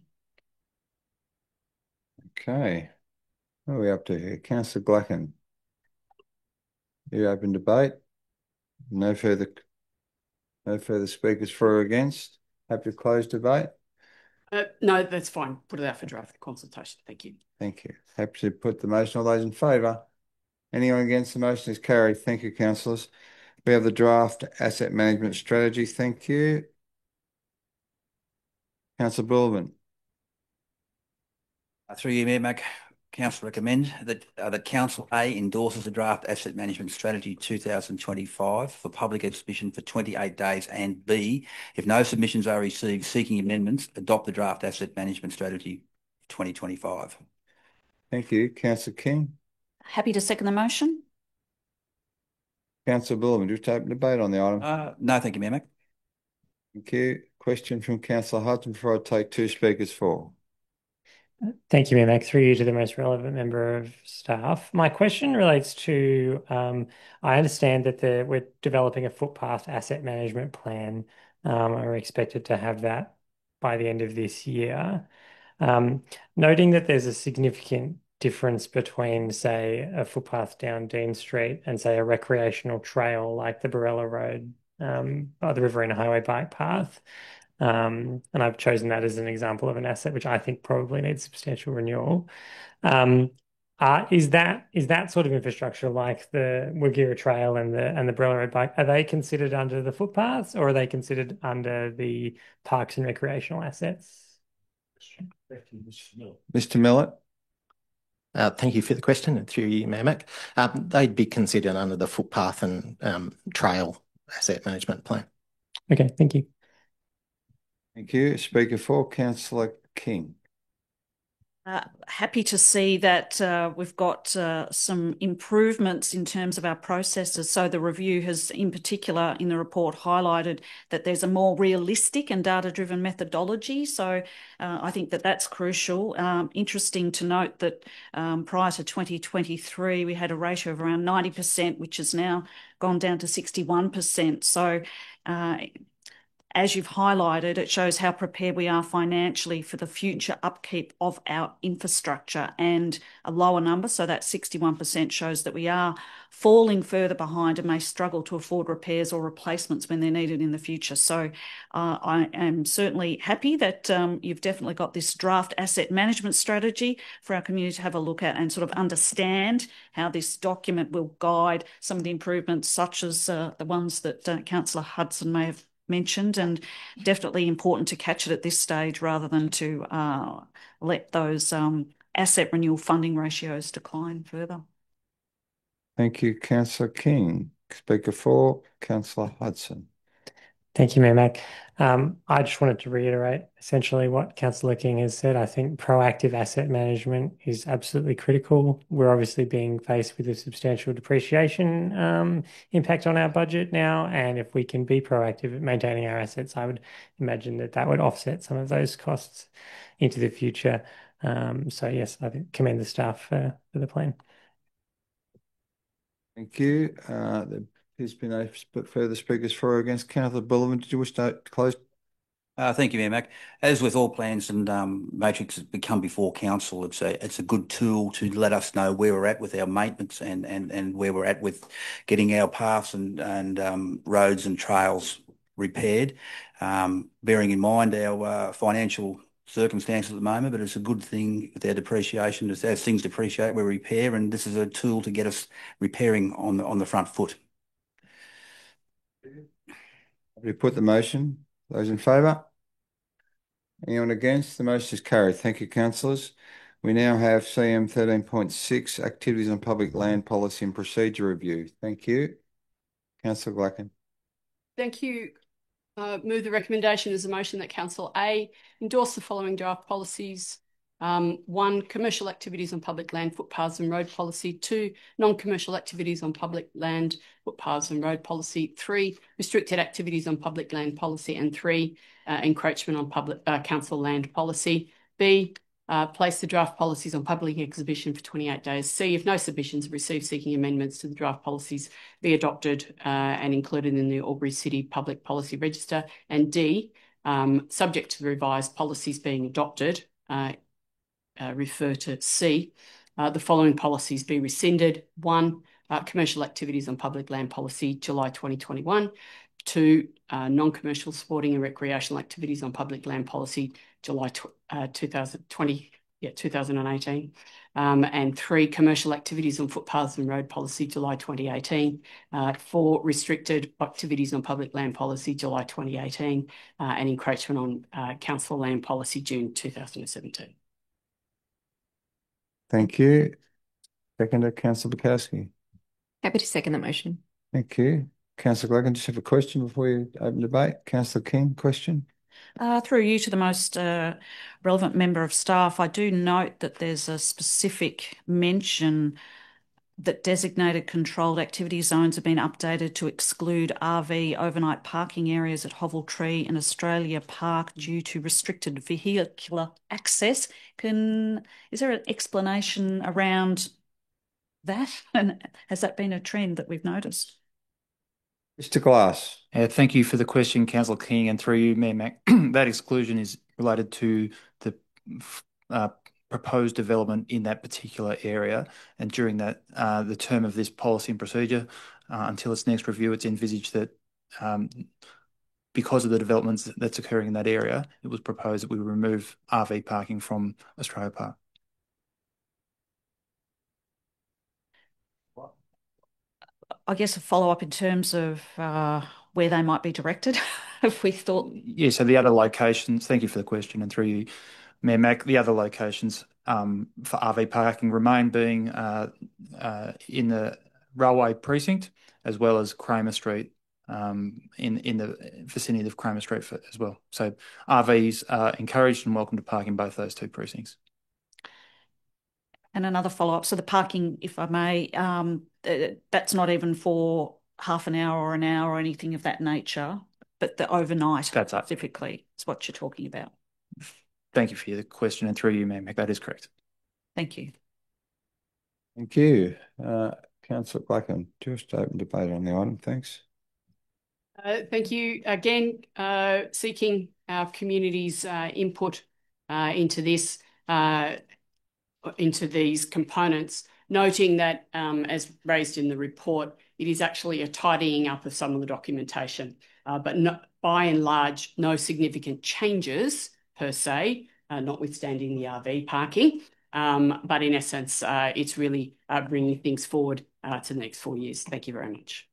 Okay. What are we up to here? Councillor Glacken. You open debate? No further speakers for or against? Happy to close debate? No, that's fine. Put it out for draft consultation. Thank you. Thank you. Happy to put the motion. All those in favour? Anyone against the motion is carried. Thank you, councillors. We have the draft asset management strategy. Thank you. Councillor Bullivan. Through you, Mayor Mac, Council recommend that Council A endorses the draft asset management strategy 2025 for public exhibition for 28 days, and B, if no submissions are received seeking amendments, adopt the draft asset management strategy 2025. Thank you. Councillor King. Happy to second the motion. Councillor Bullivan, do you wish to open debate on the item? No, thank you, Mayor Mac. Thank you. Question from Councillor Hudson before I take two speakers for. Thank you, Mayor Mac. Through you to the most relevant member of staff. My question relates to, I understand that we're developing a footpath asset management plan. We're expected to have that by the end of this year. Noting that there's a significant difference between, say, a footpath down Dean Street and, say, a recreational trail like the Barella Road, or the Riverina Highway bike path. And I've chosen that as an example of an asset which I think probably needs substantial renewal. Is that sort of infrastructure like the Wagira Trail and the Barella Road bike, are they considered under the footpaths or are they considered under the parks and recreational assets? Mr. Millett. Thank you for the question, and through you, Mayor Mac. They'd be considered under the footpath and trail asset management plan. Okay, thank you. Thank you. Speaker 4, Councillor King. Happy to see that we've got some improvements in terms of our processes. So the review has, in particular, in the report highlighted that there's a more realistic and data-driven methodology. So I think that that's crucial. Interesting to note that prior to 2023, we had a ratio of around 90%, which has now gone down to 61%. So as you've highlighted, it shows how prepared we are financially for the future upkeep of our infrastructure, and a lower number, so that 61% shows that we are falling further behind and may struggle to afford repairs or replacements when they're needed in the future. So I am certainly happy that you've definitely got this draft asset management strategy for our community to have a look at and sort of understand how this document will guide some of the improvements, such as the ones that Councillor Hudson may have mentioned, and definitely important to catch it at this stage rather than to let those asset renewal funding ratios decline further. Thank you, Councillor King. Speaker 4, Councillor Hudson. Thank you, Mayor Mac. I just wanted to reiterate essentially what Councillor King has said. I think proactive asset management is absolutely critical. We're obviously being faced with a substantial depreciation impact on our budget now, and if we can be proactive at maintaining our assets, I would imagine that would offset some of those costs into the future. So yes, I commend the staff for the plan. Thank you. There's been no further speakers for or against. Councillor Bullivan, did you wish to close? Thank you, Mayor Mac. As with all plans and matrices that come before council, it's a good tool to let us know where we're at with our maintenance and where we're at with getting our paths and roads and trails repaired. Bearing in mind our financial circumstances at the moment, but it's a good thing with our depreciation. As things depreciate, we repair, and this is a tool to get us repairing on the front foot. We put the motion. Those in favour? Anyone against? The motion is carried. Thank you, councillors. We now have CM 13.6, Activities on Public Land Policy and Procedure Review. Thank you. Councillor Gladkin. Thank you. Move the recommendation as a motion that Council A endorse the following draft policies. 1, commercial activities on public land, footpaths and road policy. 2, non-commercial activities on public land, footpaths and road policy. 3, restricted activities on public land policy. And 3, encroachment on public council land policy. B, place the draft policies on public exhibition for 28 days. C, if no submissions are received seeking amendments to the draft policies, be adopted and included in the Albury City Public Policy Register. And D, subject to the revised policies being adopted, refer to C, the following policies be rescinded. 1, commercial activities on public land policy, July 2021. 2, non-commercial sporting and recreational activities on public land policy, July 2018. And 3, commercial activities on footpaths and road policy, July 2018. 4, restricted activities on public land policy, July 2018. And encroachment on council land policy, June 2017. Thank you. Seconder, Councillor Bukowski. Happy to second the motion. Thank you. Councillor Gladkin, just have a question before you open debate. Councillor King, question? Through you to the most relevant member of staff, I do note that there's a specific mention that designated controlled activity zones have been updated to exclude RV overnight parking areas at Hoveltree and Australia Park due to restricted vehicular access. Is there an explanation around that? And has that been a trend that we've noticed? Mr. Glass. Thank you for the question, Councillor King, and through you, Mayor Mac. That exclusion is related to the proposed development in that particular area, and during that the term of this policy and procedure until its next review, it's envisaged that because of the developments that's occurring in that area, it was proposed that we remove RV parking from Australia Park. I guess a follow-up in terms of where they might be directed, if we thought... Yeah, so the other locations, thank you for the question, and through you, Mayor Mac, the other locations for RV parking remain being in the railway precinct, as well as Kramer Street, in the vicinity of Kramer Street as well. So RVs are encouraged and welcome to park in both those two precincts. And another follow-up, so the parking, if I may, that's not even for half an hour or an hour or anything of that nature, but the overnight That's up. specifically is what you're talking about. Thank you for your question, and through you, Mayor Mac, that is correct. Thank you. Thank you. Councillor Gladkin, just open debate on the item. Thanks. Thank you. Again, seeking our community's input into this, into these components, noting that, as raised in the report, it is actually a tidying up of some of the documentation, but by and large, no significant changes per se, notwithstanding the RV parking. But in essence, it's really bringing things forward to the next 4 years. Thank you very much.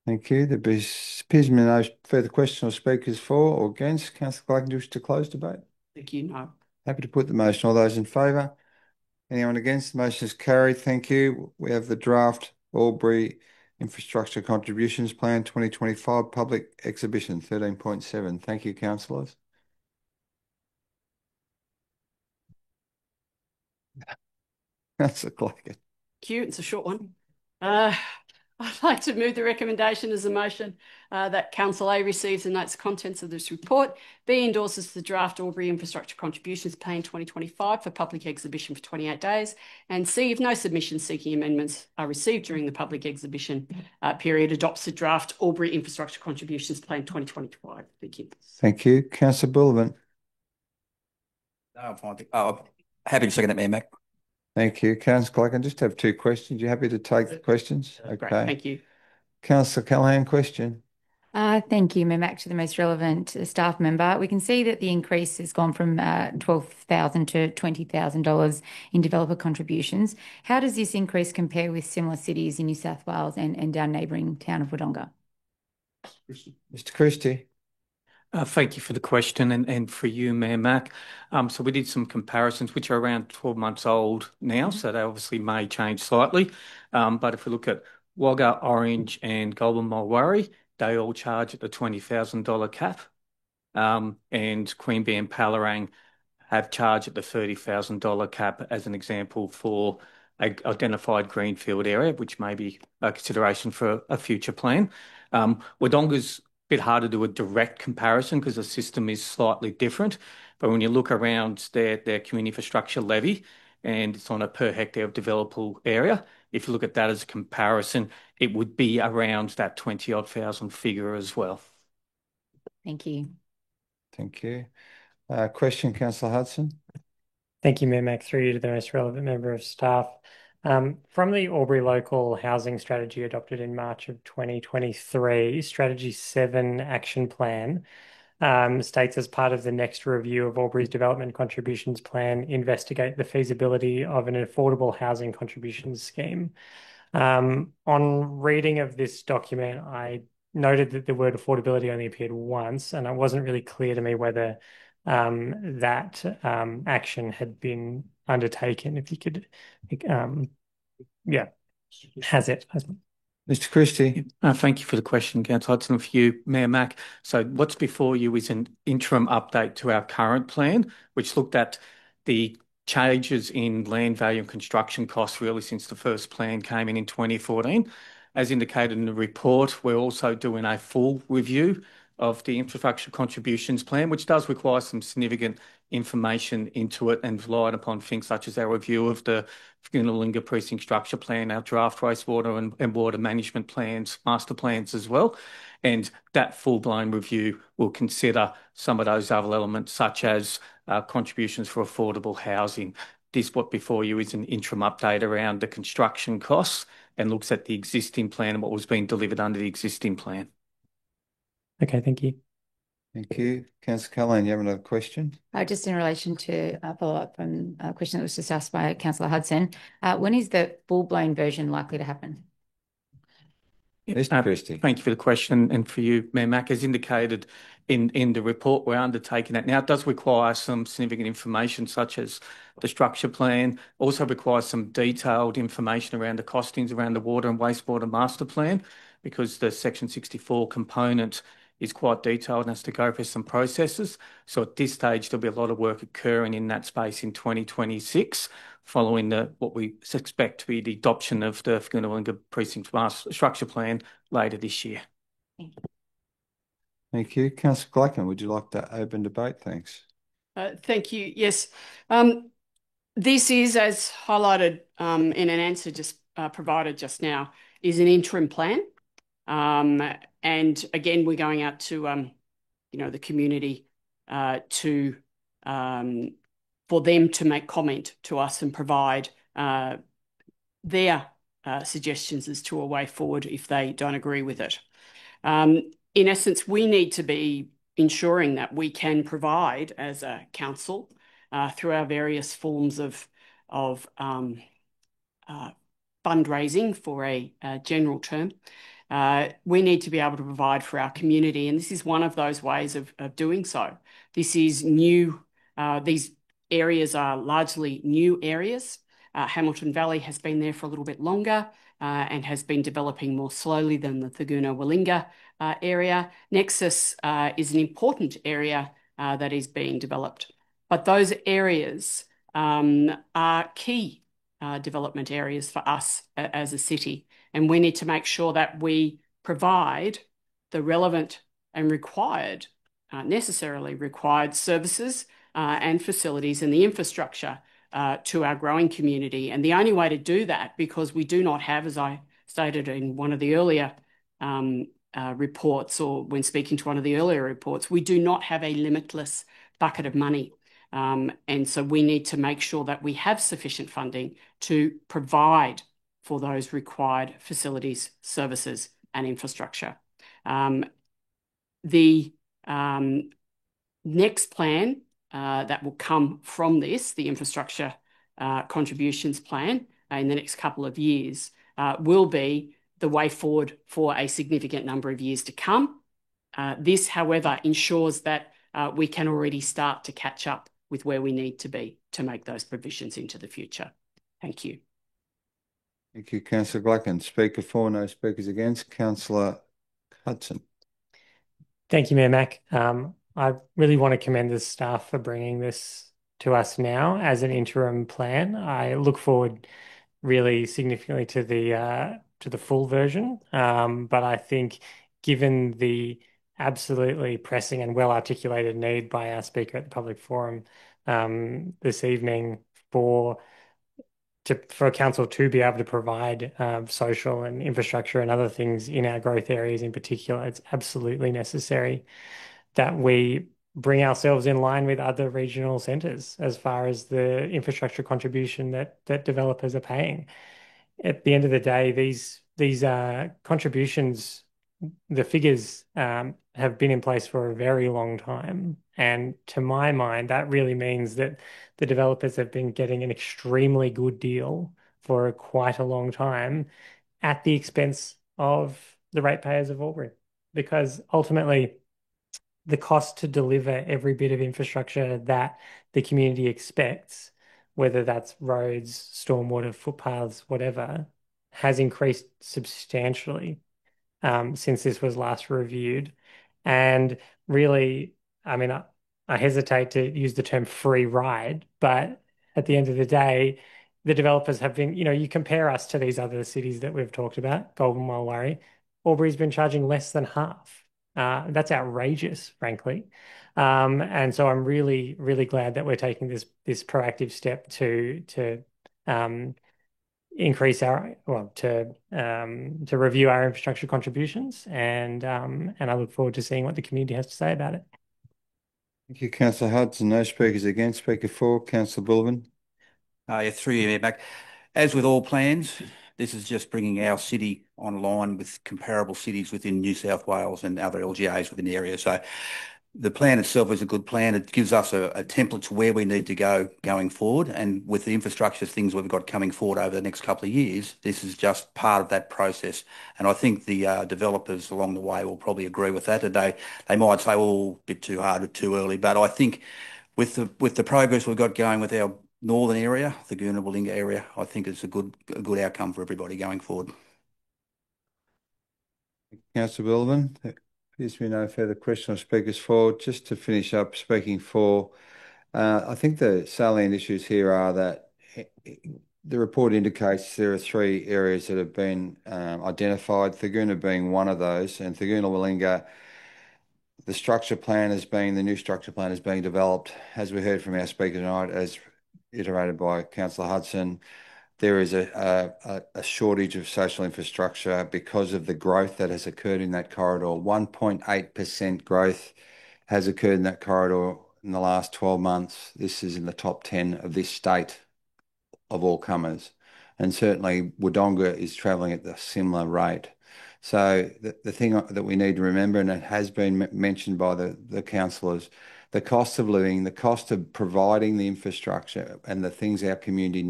Thank you. There appears to be no further questions or speakers for or against. Councillor Gladkin, wish to close debate? Thank you. No. Happy to put the motion. All those in favour? Anyone against? The motion is carried. Thank you. We have the draft Albury Infrastructure Contributions Plan 2025 Public Exhibition 13.7. Thank you, councillors. Councillor Gladkin. Cute. It's a short one. I'd like to move the recommendation as a motion that Council A receives and notes the contents of this report. B, endorses the draft Albury Infrastructure Contributions Plan 2025 for public exhibition for 28 days. And C, if no submissions seeking amendments are received during the public exhibition period, adopts the draft Albury Infrastructure Contributions Plan 2025. Thank you. Thank you. Councillor Bullivant. No, I'm fine. Happy to second that, Mayor Mac. Thank you. Councillor Gladkin, just have two questions. You happy to take the questions? Great, Okay. thank you. Councillor Callaghan, question. Thank you, Mayor Mac, to the most relevant staff member. We can see that the increase has gone from $12,000 to $20,000 in developer contributions. How does this increase compare with similar cities in New South Wales and our neighbouring town of Wodonga? Mr. Christie. Thank you for the question, and for you, Mayor Mac. So we did some comparisons, which are around 12 months old now, so they obviously may change slightly. But if we look at Wagga, Orange and Goulburn Mulwaree, they all charge at the $20,000 cap. And Queanbeyan and Palorang have charged at the $30,000 cap as an example for an identified greenfield area, which may be a consideration for a future plan. Wodonga's a bit harder to do a direct comparison because the system is slightly different. But when you look around their community infrastructure levy, and it's on a per hectare of developable area, if you look at that as a comparison, it would be around that 20-odd thousand figure as well. Thank you. Thank you. Question, Councillor Hudson. Thank you, Mayor Mac. Through you to the most relevant member of staff. From the Albury Local Housing Strategy adopted in March of 2023, Strategy 7 Action Plan states as part of the next review of Albury's Development Contributions Plan, investigate the feasibility of an affordable housing contributions scheme. On reading of this document, I noted that the word affordability only appeared once, and it wasn't really clear to me whether that action had been undertaken. If you could, has it? Mr. Christie. Thank you for the question, Councillor Hudson. For you, Mayor Mac. So what's before you is an interim update to our current plan, which looked at the changes in land value and construction costs really since the first plan came in 2014. As indicated in the report, we're also doing a full review of the infrastructure contributions plan, which does require some significant information into it and relied upon things such as our review of the Fgoonawillinga Precinct Structure Plan, our draft wastewater and water management plans, master plans as well. And that full-blown review will consider some of those other elements such as contributions for affordable housing. This, what before you is an interim update around the construction costs and looks at the existing plan and what was being delivered under the existing plan. Okay, thank you. Thank you. Councillor Callaghan, you have another question? Just in relation to follow up on a question that was just asked by Councillor Hudson, when is the full-blown version likely to happen? Mr. Christie. Thank you for the question, and for you, Mayor Mac, as indicated in the report, we're undertaking that now. It does require some significant information such as the structure plan, also requires some detailed information around the costings around the water and wastewater master plan, because the Section 64 component is quite detailed and has to go through some processes. So at this stage, there'll be a lot of work occurring in that space in 2026, following what we expect to be the adoption of the Fgoonawillinga Precinct Master Structure Plan later this year. Thank you. Thank you. Councillor Glackman, would you like to open debate? Thanks. Thank you. Yes. This is, as highlighted in an answer just provided just now, is an interim plan. And again, we're going out to, the community for them to make comment to us and provide their suggestions as to a way forward if they don't agree with it. In essence, we need to be ensuring that we can provide as a council through our various forms of fundraising for a general term. We need to be able to provide for our community, and this is one of those ways of doing so. This is new. These areas are largely new areas. Hamilton Valley has been there for a little bit longer and has been developing more slowly than the Fgoonawillinga area. Nexus is an important area that is being developed, but those areas are key development areas for us as a city, and we need to make sure that we provide the relevant and required, necessarily required services and facilities and the infrastructure to our growing community. And the only way to do that, because we do not have, as I stated in one of the earlier reports, or when speaking to one of the earlier reports, we do not have a limitless bucket of money. And so we need to make sure that we have sufficient funding to provide for those required facilities, services, and infrastructure. The next plan that will come from this, the infrastructure contributions plan in the next couple of years, will be the way forward for a significant number of years to come. This, however, ensures that we can already start to catch up with where we need to be to make those provisions into the future. Thank you. Thank you, Councillor Gluckin. Speaker for, no speakers against. Councillor Hudson. Thank you, Mayor Mac. I really want to commend the staff for bringing this to us now as an interim plan. I look forward really significantly to the full version. But I think given the absolutely pressing and well-articulated need by our speaker at the public forum this evening for council to be able to provide social and infrastructure and other things in our growth areas in particular, it's absolutely necessary that we bring ourselves in line with other regional centres as far as the infrastructure contribution that developers are paying. At the end of the day, these contributions, the figures have been in place for a very long time. And to my mind, that really means that the developers have been getting an extremely good deal for quite a long time at the expense of the ratepayers of Albury. Because ultimately, the cost to deliver every bit of infrastructure that the community expects, whether that's roads, stormwater, footpaths, whatever, has increased substantially since this was last reviewed. And really, I mean, I hesitate to use the term free ride, but at the end of the day, the developers have been, you compare us to these other cities that we've talked about, Goulburn, Mulwaree, Albury's been charging less than half. That's outrageous, frankly. And so I'm really, really glad that we're taking this proactive step to increase to review our infrastructure contributions, and I look forward to seeing what the community has to say about it. Thank you, Councillor Hudson. No speakers against. Speaker for, Councillor Bullivant. Yeah, through you, Mayor Mac. As with all plans, this is just bringing our city online with comparable cities within New South Wales and other LGAs within the area. So the plan itself is a good plan. It gives us a template to where we need to go going forward. And with the infrastructure things we've got coming forward over the next couple of years, this is just part of that process. And I think the developers along the way will probably agree with that. They might say, oh, a bit too hard or too early. But I think with the progress we've got going with our northern area, the Goonoo-Warringah area, I think it's a good outcome for everybody going forward. Councillor Bullivant. There appears to be no further questions or speakers for. Just to finish up, speaking for, I think the salient issues here are that the report indicates there are 3 areas that have been identified, Thurgoona being one of those, and Thurgoona-Warringah, the new structure plan is being developed, as we heard from our speaker tonight, as iterated by Councillor Hudson. There is a shortage of social infrastructure because of the growth that has occurred in that corridor. 1.8% growth has occurred in that corridor in the last 12 months. This is in the top 10 of this state of all comers. And certainly Wodonga is travelling at a similar rate. So the thing that we need to remember, and it has been mentioned by the councillors, the cost of living, the cost of providing the infrastructure and the things our community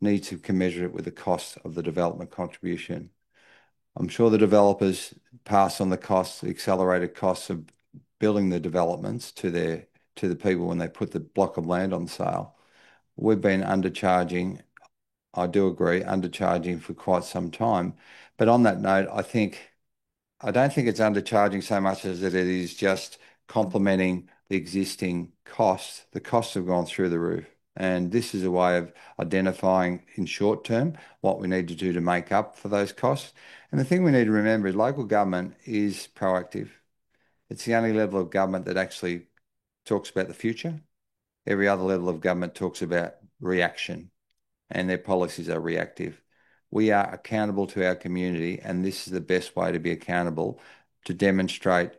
needs to commensurate with the cost of the development contribution. I'm sure the developers pass on the accelerated costs of building the developments to the people when they put the block of land on sale. We've been undercharging, I do agree, undercharging for quite some time. But on that note, I don't think it's undercharging so much as that it is just complementing the existing costs. The costs have gone through the roof. And this is a way of identifying in short term what we need to do to make up for those costs. And the thing we need to remember is local government is proactive. It's the only level of government that actually talks about the future. Every other level of government talks about reaction, and their policies are reactive. We are accountable to our community, and this is the best way to be accountable, to demonstrate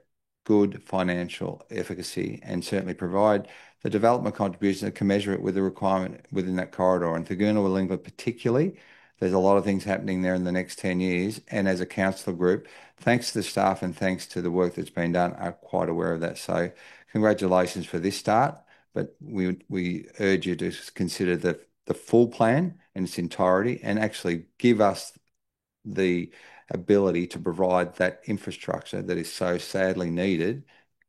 good financial efficacy and certainly provide the development contribution that can measure it with the requirement within that corridor. And Thurgoona-Warringah particularly, there's a lot of things happening there in the next 10 years. And as a council group, thanks to the staff and thanks to the work that's been done, are quite aware of that. So congratulations for this start, but we urge you to consider the full plan in its entirety and actually give us the ability to provide that infrastructure that is so sadly needed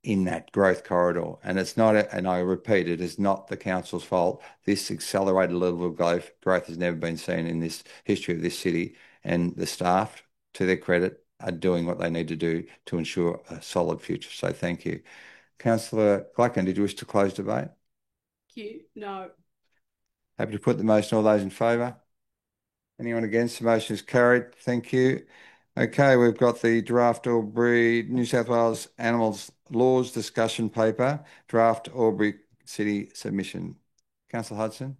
in that growth corridor. And it's not, and I repeat, it is not the council's fault. This accelerated level of growth has never been seen in this history of this city, and the staff, to their credit, are doing what they need to do to ensure a solid future. So thank you. Councillor Gluckin, did you wish to close debate? Thank you. No. Happy to put the motion. All those in favour? Anyone against? The motion is carried. Thank you. Okay, we've got the draft Albury New South Wales Animals Laws discussion paper, draft Albury City submission. Councillor Hudson.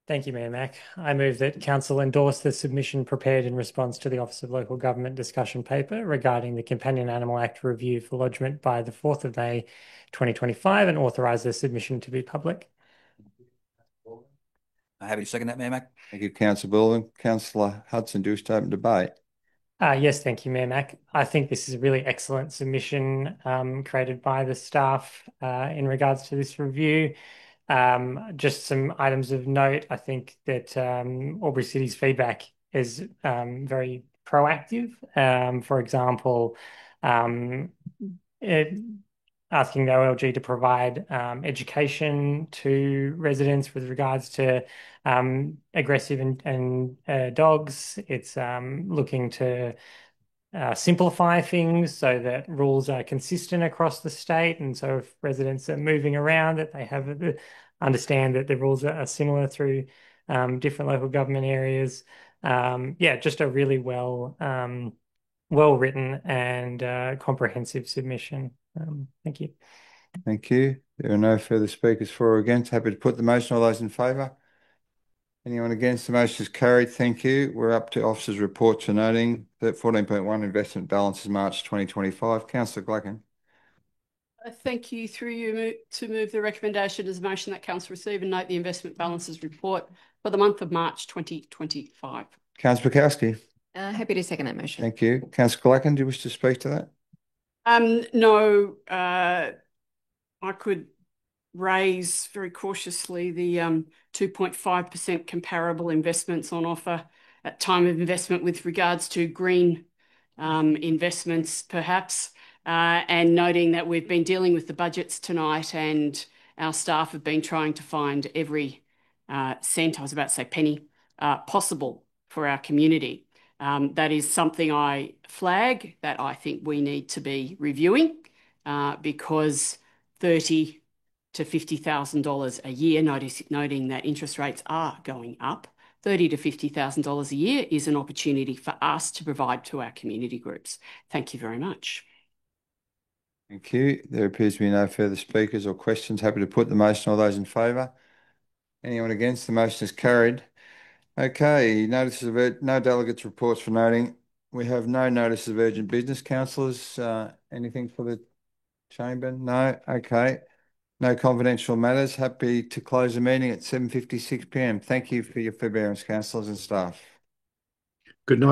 Thank you, Mayor Mac. I move that Council endorse the submission prepared in response to the Office of Local Government discussion paper regarding the Companion Animal Act review for lodgement by the 4th of May 2025 and authorise the submission to be public. I'm happy to second that, Mayor Mac. Thank you, Councillor Baldwin. Councillor Hudson, do you wish to open debate? Yes, thank you, Mayor Mac. I think this is a really excellent submission created by the staff in regards to this review. Just some items of note. I think that Albury City's feedback is very proactive. For example, asking the OLG to provide education to residents with regards to aggressive and dogs. It's looking to simplify things so that rules are consistent across the state. And so if residents are moving around, that they have understand that the rules are similar through different local government areas. Yeah, just a really well written and comprehensive submission. Thank you. Thank you. There are no further speakers for or against. Happy to put the motion. All those in favour? Anyone against? The motion is carried. Thank you. We're up to officers' reports for noting that 14.1 investment balances March 2025. Councillor Gluckin. Thank you. Through you to move the recommendation as a motion that Council receive and note the investment balances report for the month of March 2025. Councillor Bukowski. Happy to second that motion. Thank you. Councillor Gluckin, do you wish to speak to that? No, I could raise very cautiously the 2.5% comparable investments on offer at time of investment with regards to green investments, perhaps, and noting that we've been dealing with the budgets tonight and our staff have been trying to find every cent, I was about to say penny, possible for our community. That is something I flag that I think we need to be reviewing because $30,000 to $50,000 a year, noting that interest rates are going up, $30,000 to $50,000 a year is an opportunity for us to provide to our community groups. Thank you very much. Thank you. There appears to be no further speakers or questions. Happy to put the motion. All those in favour? Anyone against? The motion is carried. Okay, notices of no delegates reports for noting. We have no notices of urgent business. Councillors, anything for the chamber? No? Okay. No confidential matters. Happy to close the meeting at 7:56 p.m. Thank you for your forbearance, councillors and staff. Good night.